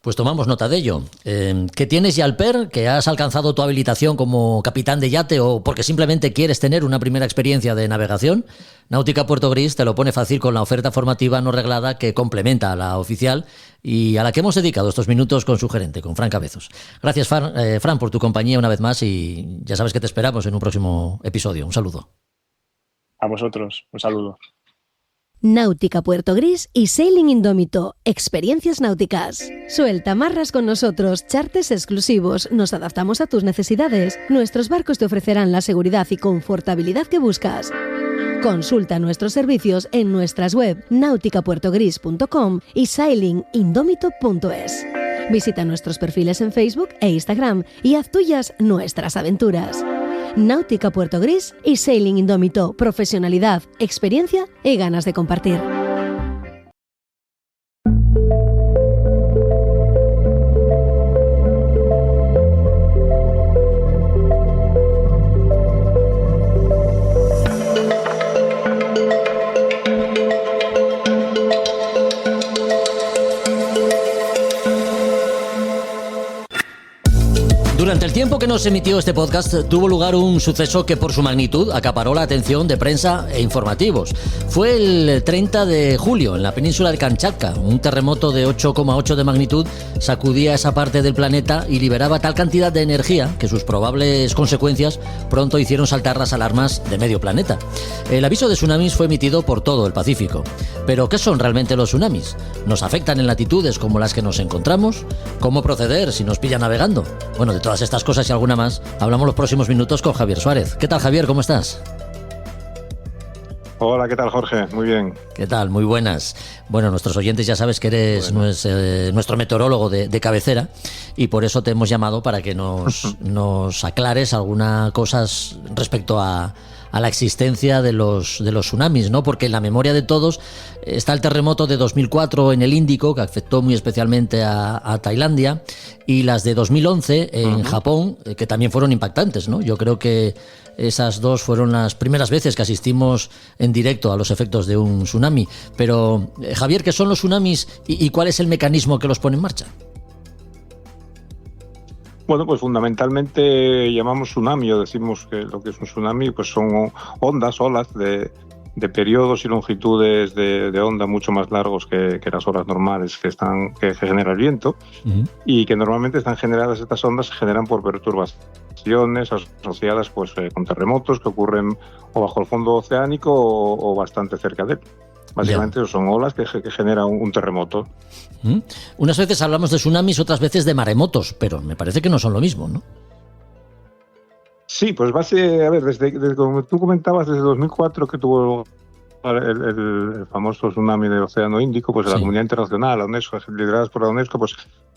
Pues tomamos nota de ello. ¿Que tienes ya el PER? ¿Que has alcanzado tu habilitación como capitán de yate o porque simplemente quieres tener una primera experiencia de navegación? Náutica Puerto Gris te lo pone fácil con la oferta formativa no reglada que complementa a la oficial y a la que hemos dedicado estos minutos con su gerente, con Fran Cabezos. Gracias, Fran, por tu compañía una vez más y ya sabes que te esperamos en un próximo episodio. Un saludo. A vosotros, un saludo. Náutica Puerto Gris y Sailing Indómito, experiencias náuticas. Suelta amarras con nosotros, charters exclusivos, nos adaptamos a tus necesidades. Nuestros barcos te ofrecerán la seguridad y confortabilidad que buscas. Consulta nuestros servicios en nuestras web nauticapuertogris.com y sailingindómito.es. Visita nuestros perfiles en Facebook e Instagram y haz tuyas nuestras aventuras. Náutica Puerto Gris y Sailing Indómito, profesionalidad, experiencia y ganas de compartir. Durante el tiempo que nos emitió este podcast tuvo lugar un suceso que por su magnitud acaparó la atención de prensa e informativos. Fue el 30 de julio en la península de Kamchatka. Un terremoto de 8,8 de magnitud sacudía esa parte del planeta y liberaba tal cantidad de energía que sus probables consecuencias pronto hicieron saltar las alarmas de medio planeta. El aviso de tsunamis fue emitido por todo el Pacífico. ¿Pero qué son realmente los tsunamis? ¿Nos afectan en latitudes como las que nos encontramos? ¿Cómo proceder si nos pilla navegando? Bueno, de todas todas estas cosas y alguna más hablamos los próximos minutos con Javier Suárez. ¿Qué tal, Javier? ¿Cómo estás? Hola, ¿qué tal, Jorge? Muy bien. ¿Qué tal? Muy buenas. Bueno, nuestros oyentes ya sabes que eres nuestro meteorólogo de cabecera y por eso te hemos llamado para que nos aclares algunas cosas respecto a la existencia de los tsunamis, ¿no? Porque en la memoria de todos está el terremoto de 2004 en el Índico, que afectó muy especialmente a Tailandia, y las de 2011 en Japón, que también fueron impactantes, ¿no? Yo creo que esas dos fueron las primeras veces que asistimos en directo a los efectos de un tsunami. Pero, Javier, ¿qué son los tsunamis y cuál es el mecanismo que los pone en marcha? Bueno, pues fundamentalmente llamamos tsunami, o decimos que lo que es un tsunami pues son olas de periodos y longitudes de onda mucho más largos que las olas normales que genera el viento, y que normalmente están generadas, estas ondas se generan por perturbaciones asociadas pues con terremotos que ocurren o bajo el fondo oceánico o bastante cerca de él. Básicamente son olas que generan un terremoto. Unas veces hablamos de tsunamis, otras veces de maremotos, pero me parece que no son lo mismo, ¿no? Sí, pues a ver, desde como tú comentabas, desde 2004 que tuvo el famoso tsunami del Océano Índico, pues la comunidad internacional, la UNESCO, lideradas por la UNESCO, pues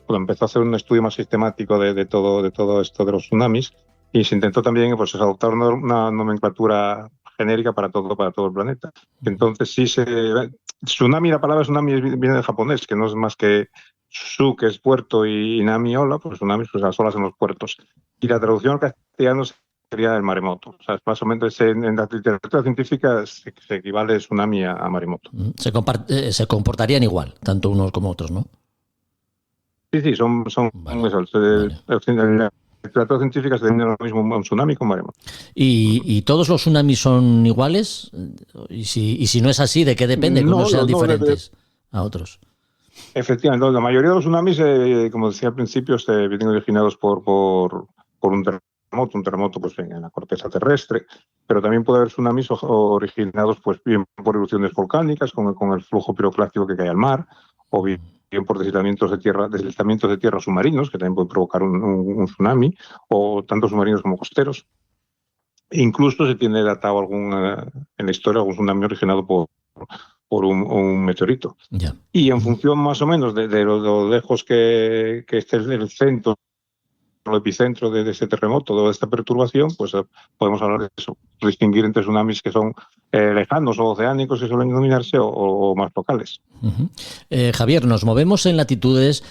empezó a hacer un estudio más sistemático de todo esto de los tsunamis, y se intentó también pues adoptar una nomenclatura genérica para todo el planeta. Entonces tsunami, la palabra tsunami viene del japonés, que no es más que tsu, que es puerto, y nami, ola, pues tsunami, pues las olas en los puertos. Y la traducción al castellano sería el maremoto. O sea, más o menos en la literatura científica se equivale tsunami a maremoto. Se comportarían igual, tanto unos como otros, ¿no? Sí, son la literatura científica se define lo mismo un tsunami con maremoto. ¿Y todos los tsunamis son iguales? Y si no es así, ¿de qué depende que unos sean diferentes a otros? Efectivamente, la mayoría de los tsunamis, como decía al principio, vienen originados por un terremoto pues en la corteza terrestre, pero también puede haber tsunamis originados pues bien por erupciones volcánicas con el flujo piroclástico que cae al mar, o bien por deslizamientos de tierra submarinos, que también pueden provocar un tsunami, o tanto submarinos como costeros. Incluso se tiene datado en la historia algún tsunami originado por un meteorito. Yeah. Y en función más o menos de lo lejos que esté el centro, el epicentro de ese terremoto, de esta perturbación, pues podemos hablar de eso, distinguir entre tsunamis que son lejanos o oceánicos, que suelen denominarse, o más locales. Javier, nos movemos en latitudes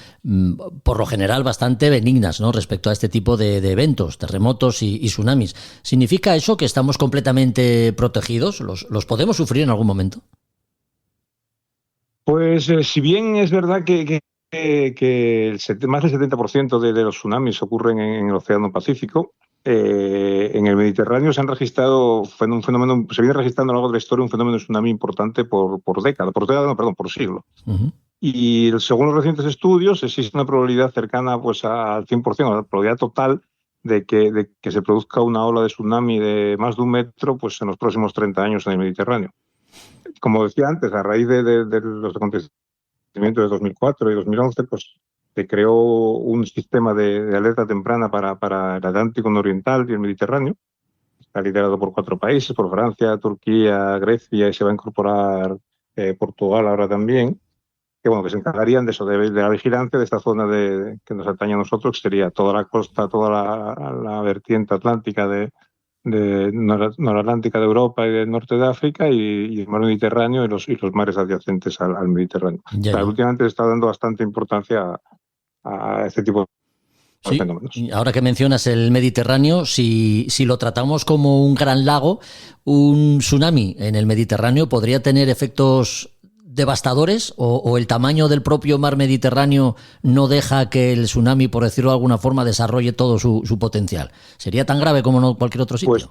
por lo general bastante benignas, ¿no?, respecto a este tipo de eventos, terremotos y tsunamis. ¿Significa eso que estamos completamente protegidos? ¿Los podemos sufrir en algún momento? Pues si bien es verdad que más del 70% de los tsunamis ocurren en el Océano Pacífico, en el Mediterráneo se viene registrando a lo largo de la historia un fenómeno de tsunami importante por siglo. Y según los recientes estudios existe una probabilidad cercana pues al 100%, a la probabilidad total de que se produzca una ola de tsunami de más de 1 metro pues en los próximos 30 años en el Mediterráneo. Como decía antes, a raíz de los acontecimientos de 2004 y 2011, pues se creó un sistema de alerta temprana para el Atlántico Nororiental y el Mediterráneo. Está liderado por 4 países, por Francia, Turquía, Grecia, y se va a incorporar Portugal ahora también, que se encargarían de la vigilancia de esta zona que nos atañe a nosotros, que sería toda la costa, toda la vertiente atlántica de noratlántica de Europa y del norte de África, y el mar Mediterráneo y los mares adyacentes al Mediterráneo. Últimamente se está dando bastante importancia a este tipo de fenómenos. Ahora que mencionas el Mediterráneo, si lo tratamos como un gran lago, un tsunami en el Mediterráneo podría tener efectos devastadores, o el tamaño del propio mar Mediterráneo no deja que el tsunami, por decirlo de alguna forma, desarrolle todo su potencial. ¿Sería tan grave como cualquier otro sitio? Pues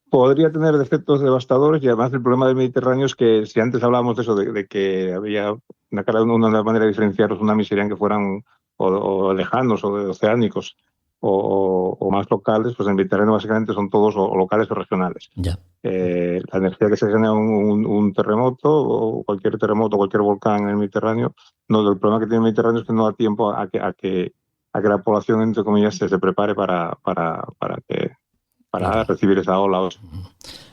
podría tener efectos devastadores, y además el problema del Mediterráneo es que si antes hablábamos de eso, de que había una manera de diferenciar los tsunamis serían que fueran o lejanos o oceánicos o más locales, pues en el Mediterráneo básicamente son todos o locales o regionales. Ya. La energía que se genera un terremoto, o cualquier volcán en el Mediterráneo, el problema que tiene el Mediterráneo es que no da tiempo a que que la población, entre comillas, se prepare para recibir esa ola.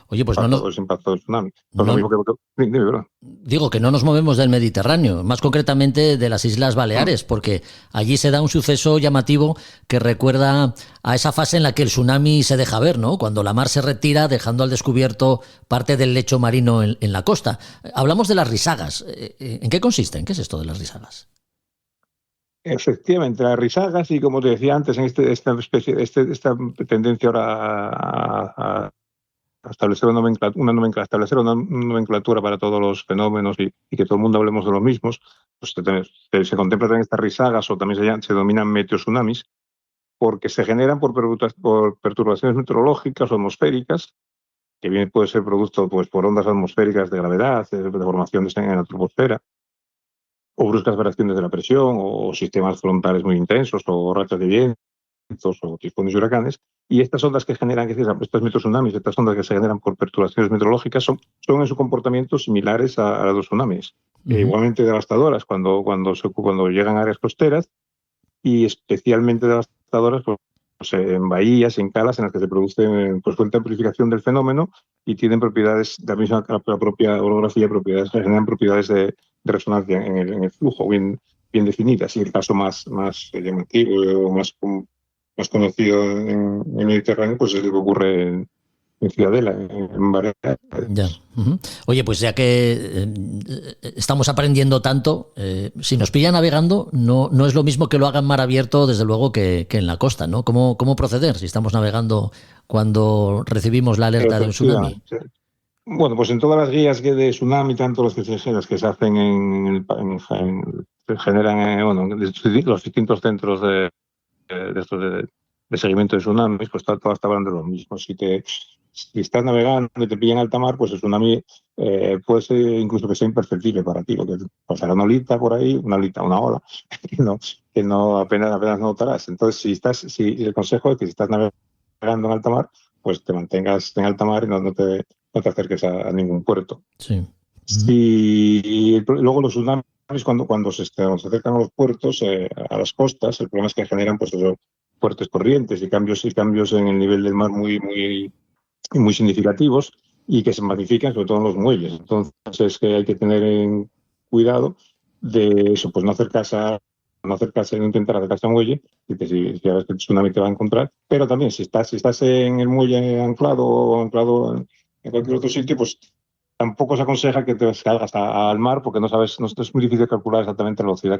Oye, pues los impactos del tsunami. Digo que no nos movemos del Mediterráneo, más concretamente de las Islas Baleares, porque allí se da un suceso llamativo que recuerda a esa fase en la que el tsunami se deja ver, ¿no? Cuando la mar se retira dejando al descubierto parte del lecho marino en la costa. Hablamos de las risagas. ¿En qué consisten? ¿Qué es esto de las risagas? Efectivamente, las risagas, y como te decía antes, en esta tendencia ahora a establecer una nomenclatura para todos los fenómenos y que todo el mundo hablemos de los mismos, pues se contempla también estas risagas, o también se denominan meteotsunamis, porque se generan por perturbaciones meteorológicas o atmosféricas, que bien puede ser producto pues por ondas atmosféricas de gravedad, de formaciones en la troposfera, o bruscas variaciones de la presión, o sistemas frontales muy intensos, o rachas de vientos, o tifones y huracanes. Y estas ondas que generan, estos meteotsunamis, estas ondas que se generan por perturbaciones meteorológicas, son en su comportamiento similares a los tsunamis. Igualmente devastadoras cuando llegan a áreas costeras, y especialmente devastadoras pues, en bahías, en calas, en las que se produce fuente de amplificación del fenómeno y tienen propiedades, la propia orografía, generan propiedades de resonancia en el flujo bien definidas. Y el caso más llamativo o más conocido en el Mediterráneo pues es lo que ocurre en Ciudadela, en Baleares. Ya. Oye, pues ya que estamos aprendiendo tanto, si nos pilla navegando, no es lo mismo que lo haga en mar abierto, desde luego, que en la costa, ¿no? ¿Cómo proceder si estamos navegando cuando recibimos la alerta de un tsunami? Bueno, pues en todas las guías de tsunami, tanto las que se hacen se generan los distintos centros de seguimiento de tsunamis, pues todas te hablan de lo mismo. Si estás navegando y te pillan en alta mar, pues el tsunami puede ser incluso que sea imperceptible para ti, porque pasará una olita por ahí, una ola, que no apenas notarás. Entonces, el consejo es que si estás navegando en alta mar, pues te mantengas en alta mar y no te acerques a ningún puerto. Sí. Y luego los tsunamis, cuando se acercan a los puertos, a las costas, el problema es que generan pues fuertes corrientes y cambios en el nivel del mar muy significativos, y que se magnifican sobre todo en los muelles. Entonces que hay que tener cuidado de eso, pues no intentar acercarse a un muelle, si ves que el tsunami te va a encontrar. Pero también si estás en el muelle anclado en cualquier otro sitio, pues tampoco se aconseja que te salgas al mar, porque no es muy difícil calcular exactamente la velocidad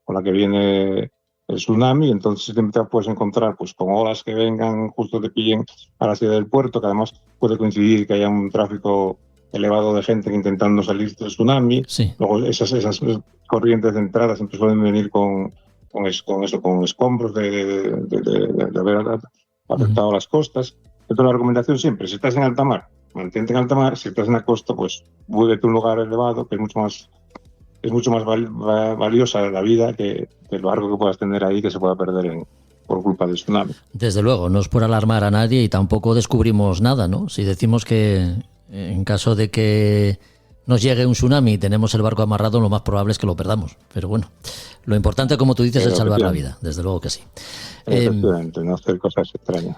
con la que viene el tsunami. Entonces siempre te puedes encontrar pues con olas que vengan, justo te pillen a la salida del puerto, que además puede coincidir que haya un tráfico elevado de gente intentando salir del tsunami. Sí. Luego esas corrientes de entrada siempre suelen venir con escombros de haber afectado las costas. Entonces la recomendación siempre, si estás en alta mar, mantente en alta mar. Si estás en la costa, pues búscate un lugar elevado, que es mucho más valiosa la vida que el barco que puedas tener ahí, que se pueda perder por culpa del tsunami. Desde luego, no es por alarmar a nadie y tampoco descubrimos nada, ¿no? Si decimos que en caso de que nos llegue un tsunami y tenemos el barco amarrado, lo más probable es que lo perdamos. Pero bueno, lo importante, como tú dices, es salvar la vida. Desde luego que sí. Efectivamente, no hacer cosas extrañas.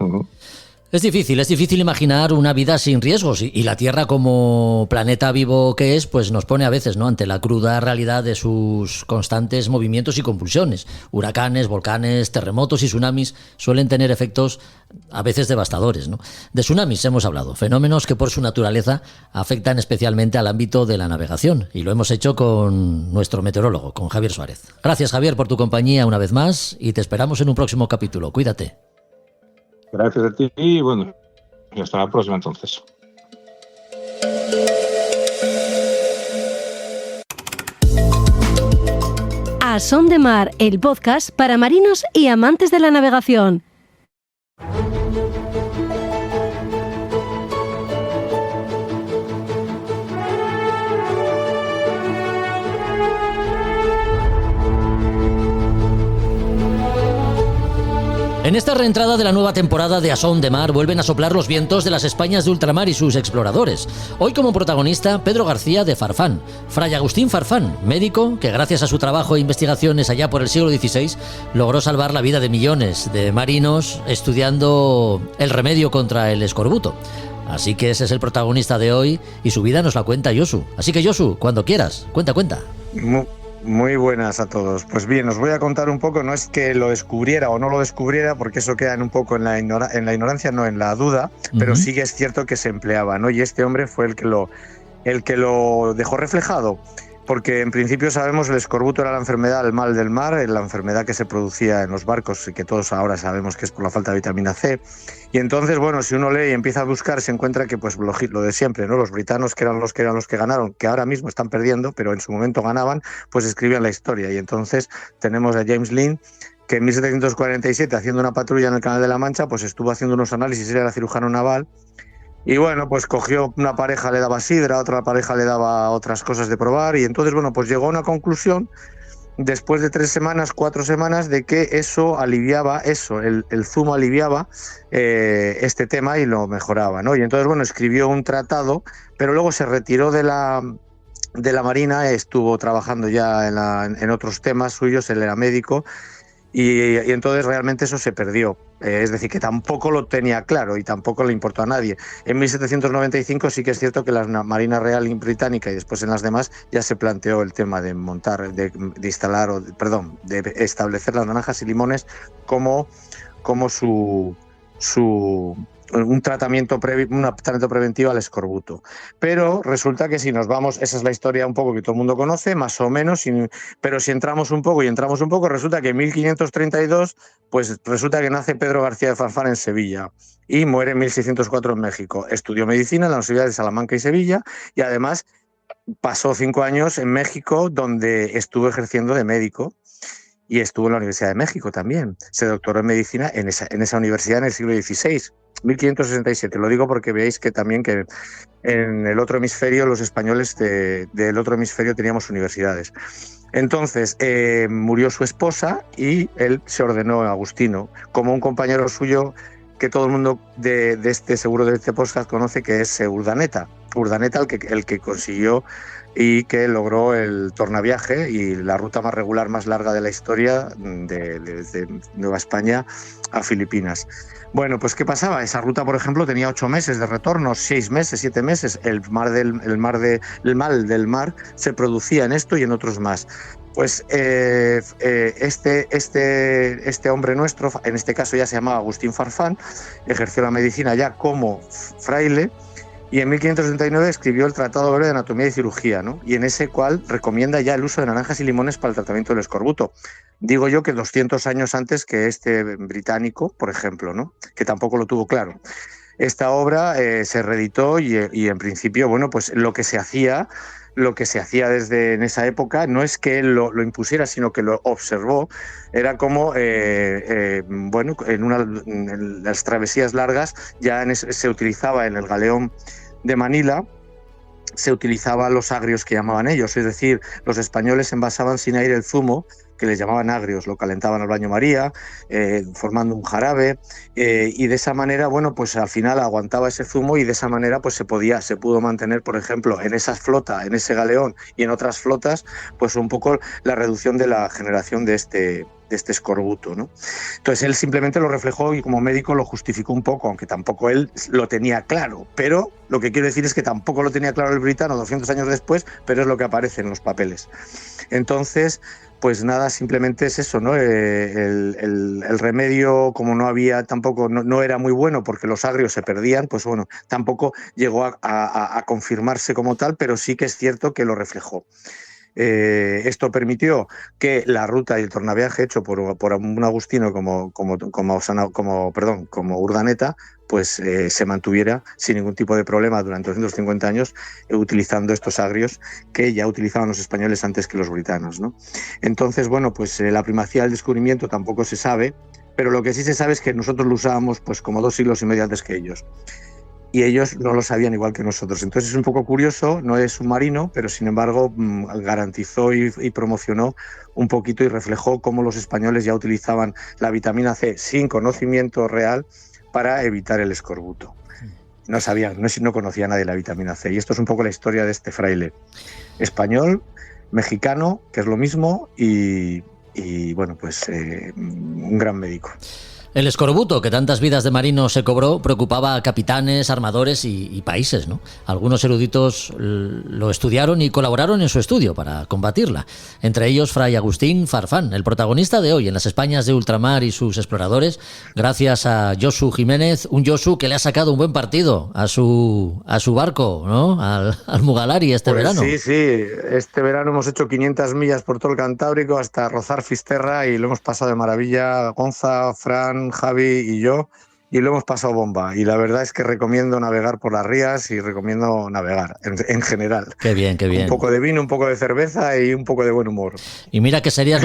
Es difícil imaginar una vida sin riesgos, y la Tierra, como planeta vivo que es, pues nos pone a veces, ¿no?, ante la cruda realidad de sus constantes movimientos y convulsiones. Huracanes, volcanes, terremotos y tsunamis suelen tener efectos a veces devastadores, ¿no? De tsunamis hemos hablado, fenómenos que por su naturaleza afectan especialmente al ámbito de la navegación, y lo hemos hecho con nuestro meteorólogo, con Javier Suárez. Gracias, Javier, por tu compañía una vez más, y te esperamos en un próximo capítulo. Cuídate. Gracias a ti y bueno, hasta la próxima entonces. A Son de Mar, el podcast para marinos y amantes de la navegación. En esta reentrada de la nueva temporada de A Son de Mar vuelven a soplar los vientos de las Españas de ultramar y sus exploradores. Hoy como protagonista Pedro García de Farfán, Fray Agustín Farfán, médico que gracias a su trabajo e investigaciones allá por el siglo XVI logró salvar la vida de millones de marinos estudiando el remedio contra el escorbuto. Así que ese es el protagonista de hoy y su vida nos la cuenta Josu. Así que Josu, cuando quieras, cuenta. Muy buenas a todos. Pues bien, os voy a contar un poco, no es que lo descubriera o no lo descubriera, porque eso queda un poco en la ignorancia, no en la duda, pero sí que es cierto que se empleaba, ¿no? Y este hombre fue el que lo dejó reflejado, porque en principio sabemos el escorbuto era la enfermedad, el mal del mar, la enfermedad que se producía en los barcos y que todos ahora sabemos que es por la falta de vitamina C. Y entonces, bueno, si uno lee y empieza a buscar, se encuentra que pues lo de siempre, ¿no? Los britanos que eran los que ganaron, que ahora mismo están perdiendo, pero en su momento ganaban, pues escribían la historia. Y entonces tenemos a James Lind, que en 1747, haciendo una patrulla en el Canal de la Mancha, pues estuvo haciendo unos análisis, era cirujano naval. Y bueno, pues cogió una pareja, le daba sidra, otra pareja le daba otras cosas de probar. Y entonces, bueno, pues llegó a una conclusión después de 4 semanas, de que eso aliviaba, el zumo aliviaba este tema y lo mejoraba, ¿no? Y entonces, bueno, escribió un tratado, pero luego se retiró de la Marina, estuvo trabajando ya en otros temas suyos, él era médico, y entonces realmente eso se perdió. Es decir, que tampoco lo tenía claro y tampoco le importó a nadie. En 1795 sí que es cierto que la Marina Real Británica y después en las demás ya se planteó el tema de montar, de establecer las naranjas y limones como un tratamiento preventivo al escorbuto. Pero resulta que si nos vamos, esa es la historia un poco que todo el mundo conoce, más o menos, pero si entramos un poco, resulta que en 1532, pues resulta que nace Pedro García de Farfán en Sevilla y muere en 1604 en México. Estudió medicina en la Universidad de Salamanca y Sevilla y además pasó 5 años en México, donde estuvo ejerciendo de médico. Y estuvo en la Universidad de México también. Se doctoró en medicina en esa universidad en el siglo XVI, 1567. Lo digo porque veáis que también que en el otro hemisferio, los españoles del otro hemisferio teníamos universidades. Entonces, murió su esposa y él se ordenó agustino, como un compañero suyo que todo el mundo seguro de este podcast conoce, que es Urdaneta. Urdaneta, el que consiguió y que logró el tornaviaje y la ruta más regular, más larga de la historia, desde Nueva España a Filipinas. Bueno, pues ¿qué pasaba? Esa ruta, por ejemplo, tenía 8 meses de retorno, 6 meses, 7 meses. El mal del mar se producía en esto y en otros más. Pues este hombre nuestro, en este caso ya se llamaba Agustín Farfán, ejerció la medicina ya como fraile. Y en 1569 escribió el Tratado Breve de Anatomía y Cirugía, ¿no? Y en ese cual recomienda ya el uso de naranjas y limones para el tratamiento del escorbuto. Digo yo que 200 años antes que este británico, por ejemplo, ¿no? Que tampoco lo tuvo claro. Esta obra se reeditó y en principio, bueno, pues lo que se hacía desde en esa época no es que él lo impusiera, sino que lo observó. Era como, bueno, en las travesías largas ya se utilizaba en el galeón de Manila, se utilizaban los agrios que llamaban ellos, es decir, los españoles envasaban sin aire el zumo, que les llamaban agrios, lo calentaban al baño María, formando un jarabe, y de esa manera, bueno, pues al final aguantaba ese zumo y de esa manera pues se pudo mantener, por ejemplo, en esa flota, en ese galeón y en otras flotas, pues un poco la reducción de la generación de este escorbuto, ¿no? Entonces él simplemente lo reflejó y como médico lo justificó un poco, aunque tampoco él lo tenía claro, pero lo que quiero decir es que tampoco lo tenía claro el britano 200 años después, pero es lo que aparece en los papeles. Entonces, pues nada, simplemente es eso, ¿no? El remedio, como no había tampoco, no era muy bueno porque los agrios se perdían, pues bueno, tampoco llegó a confirmarse como tal, pero sí que es cierto que lo reflejó. Esto permitió que la ruta y el tornaviaje hecho por un agustino como Urdaneta, pues se mantuviera sin ningún tipo de problema durante 250 años utilizando estos agrios que ya utilizaban los españoles antes que los britanos, ¿no? Entonces, bueno, pues la primacía del descubrimiento tampoco se sabe, pero lo que sí se sabe es que nosotros lo usábamos pues como 2 siglos y medio antes que ellos. y ellos no lo sabían igual que nosotros. Entonces es un poco curioso, no es submarino, pero sin embargo garantizó y promocionó un poquito y reflejó cómo los españoles ya utilizaban la vitamina C sin conocimiento real para evitar el escorbuto. No sabían, no conocía nadie la vitamina C. Y esto es un poco la historia de este fraile español, mexicano, que es lo mismo, y bueno, pues un gran médico. El escorbuto, que tantas vidas de marinos se cobró, preocupaba a capitanes, armadores y países, ¿no? Algunos eruditos lo estudiaron y colaboraron en su estudio para combatirla. Entre ellos, Fray Agustín Farfán, el protagonista de hoy en las Españas de ultramar y sus exploradores, gracias a Josu Jiménez, un Josu que le ha sacado un buen partido a su barco, ¿no? Al Mugalari verano. Sí, este verano hemos hecho 500 millas por todo el Cantábrico hasta rozar Fisterra y lo hemos pasado de maravilla. Gonza, Fran, Javi y yo, y lo hemos pasado bomba. Y la verdad es que recomiendo navegar por las rías y recomiendo navegar en general. Qué bien, qué bien. Un poco de vino, un poco de cerveza y un poco de buen humor. Y mira que salías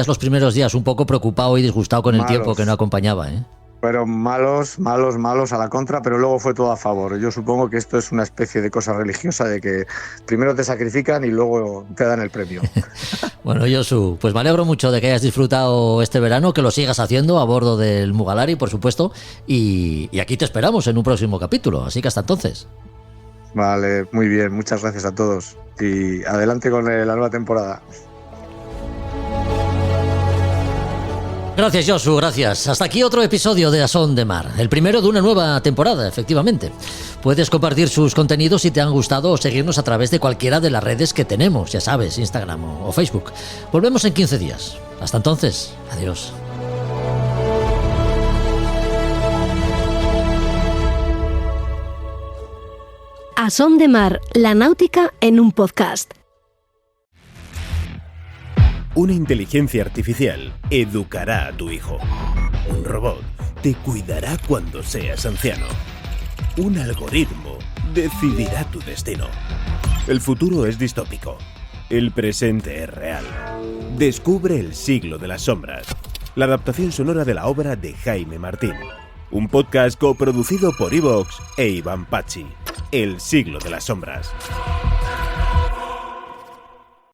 los primeros días un poco preocupado y disgustado con el tiempo que no acompañaba, ¿eh? Pero malos a la contra, pero luego fue todo a favor. Yo supongo que esto es una especie de cosa religiosa, de que primero te sacrifican y luego te dan el premio. Bueno, Josu, pues me alegro mucho de que hayas disfrutado este verano, que lo sigas haciendo a bordo del Mugalari, por supuesto, y aquí te esperamos en un próximo capítulo, así que hasta entonces. Vale, muy bien, muchas gracias a todos y adelante con la nueva temporada. Gracias, Josu, gracias. Hasta aquí otro episodio de A Son de Mar, el primero de una nueva temporada, efectivamente. Puedes compartir sus contenidos si te han gustado o seguirnos a través de cualquiera de las redes que tenemos, ya sabes, Instagram o Facebook. Volvemos en 15 días. Hasta entonces, adiós. A Son de Mar, la náutica en un podcast. Una inteligencia artificial educará a tu hijo. Un robot te cuidará cuando seas anciano. Un algoritmo decidirá tu destino. El futuro es distópico. El presente es real. Descubre El siglo de las sombras. La adaptación sonora de la obra de Jaime Martín. Un podcast coproducido por Evox e Iván Pachi. El siglo de las sombras.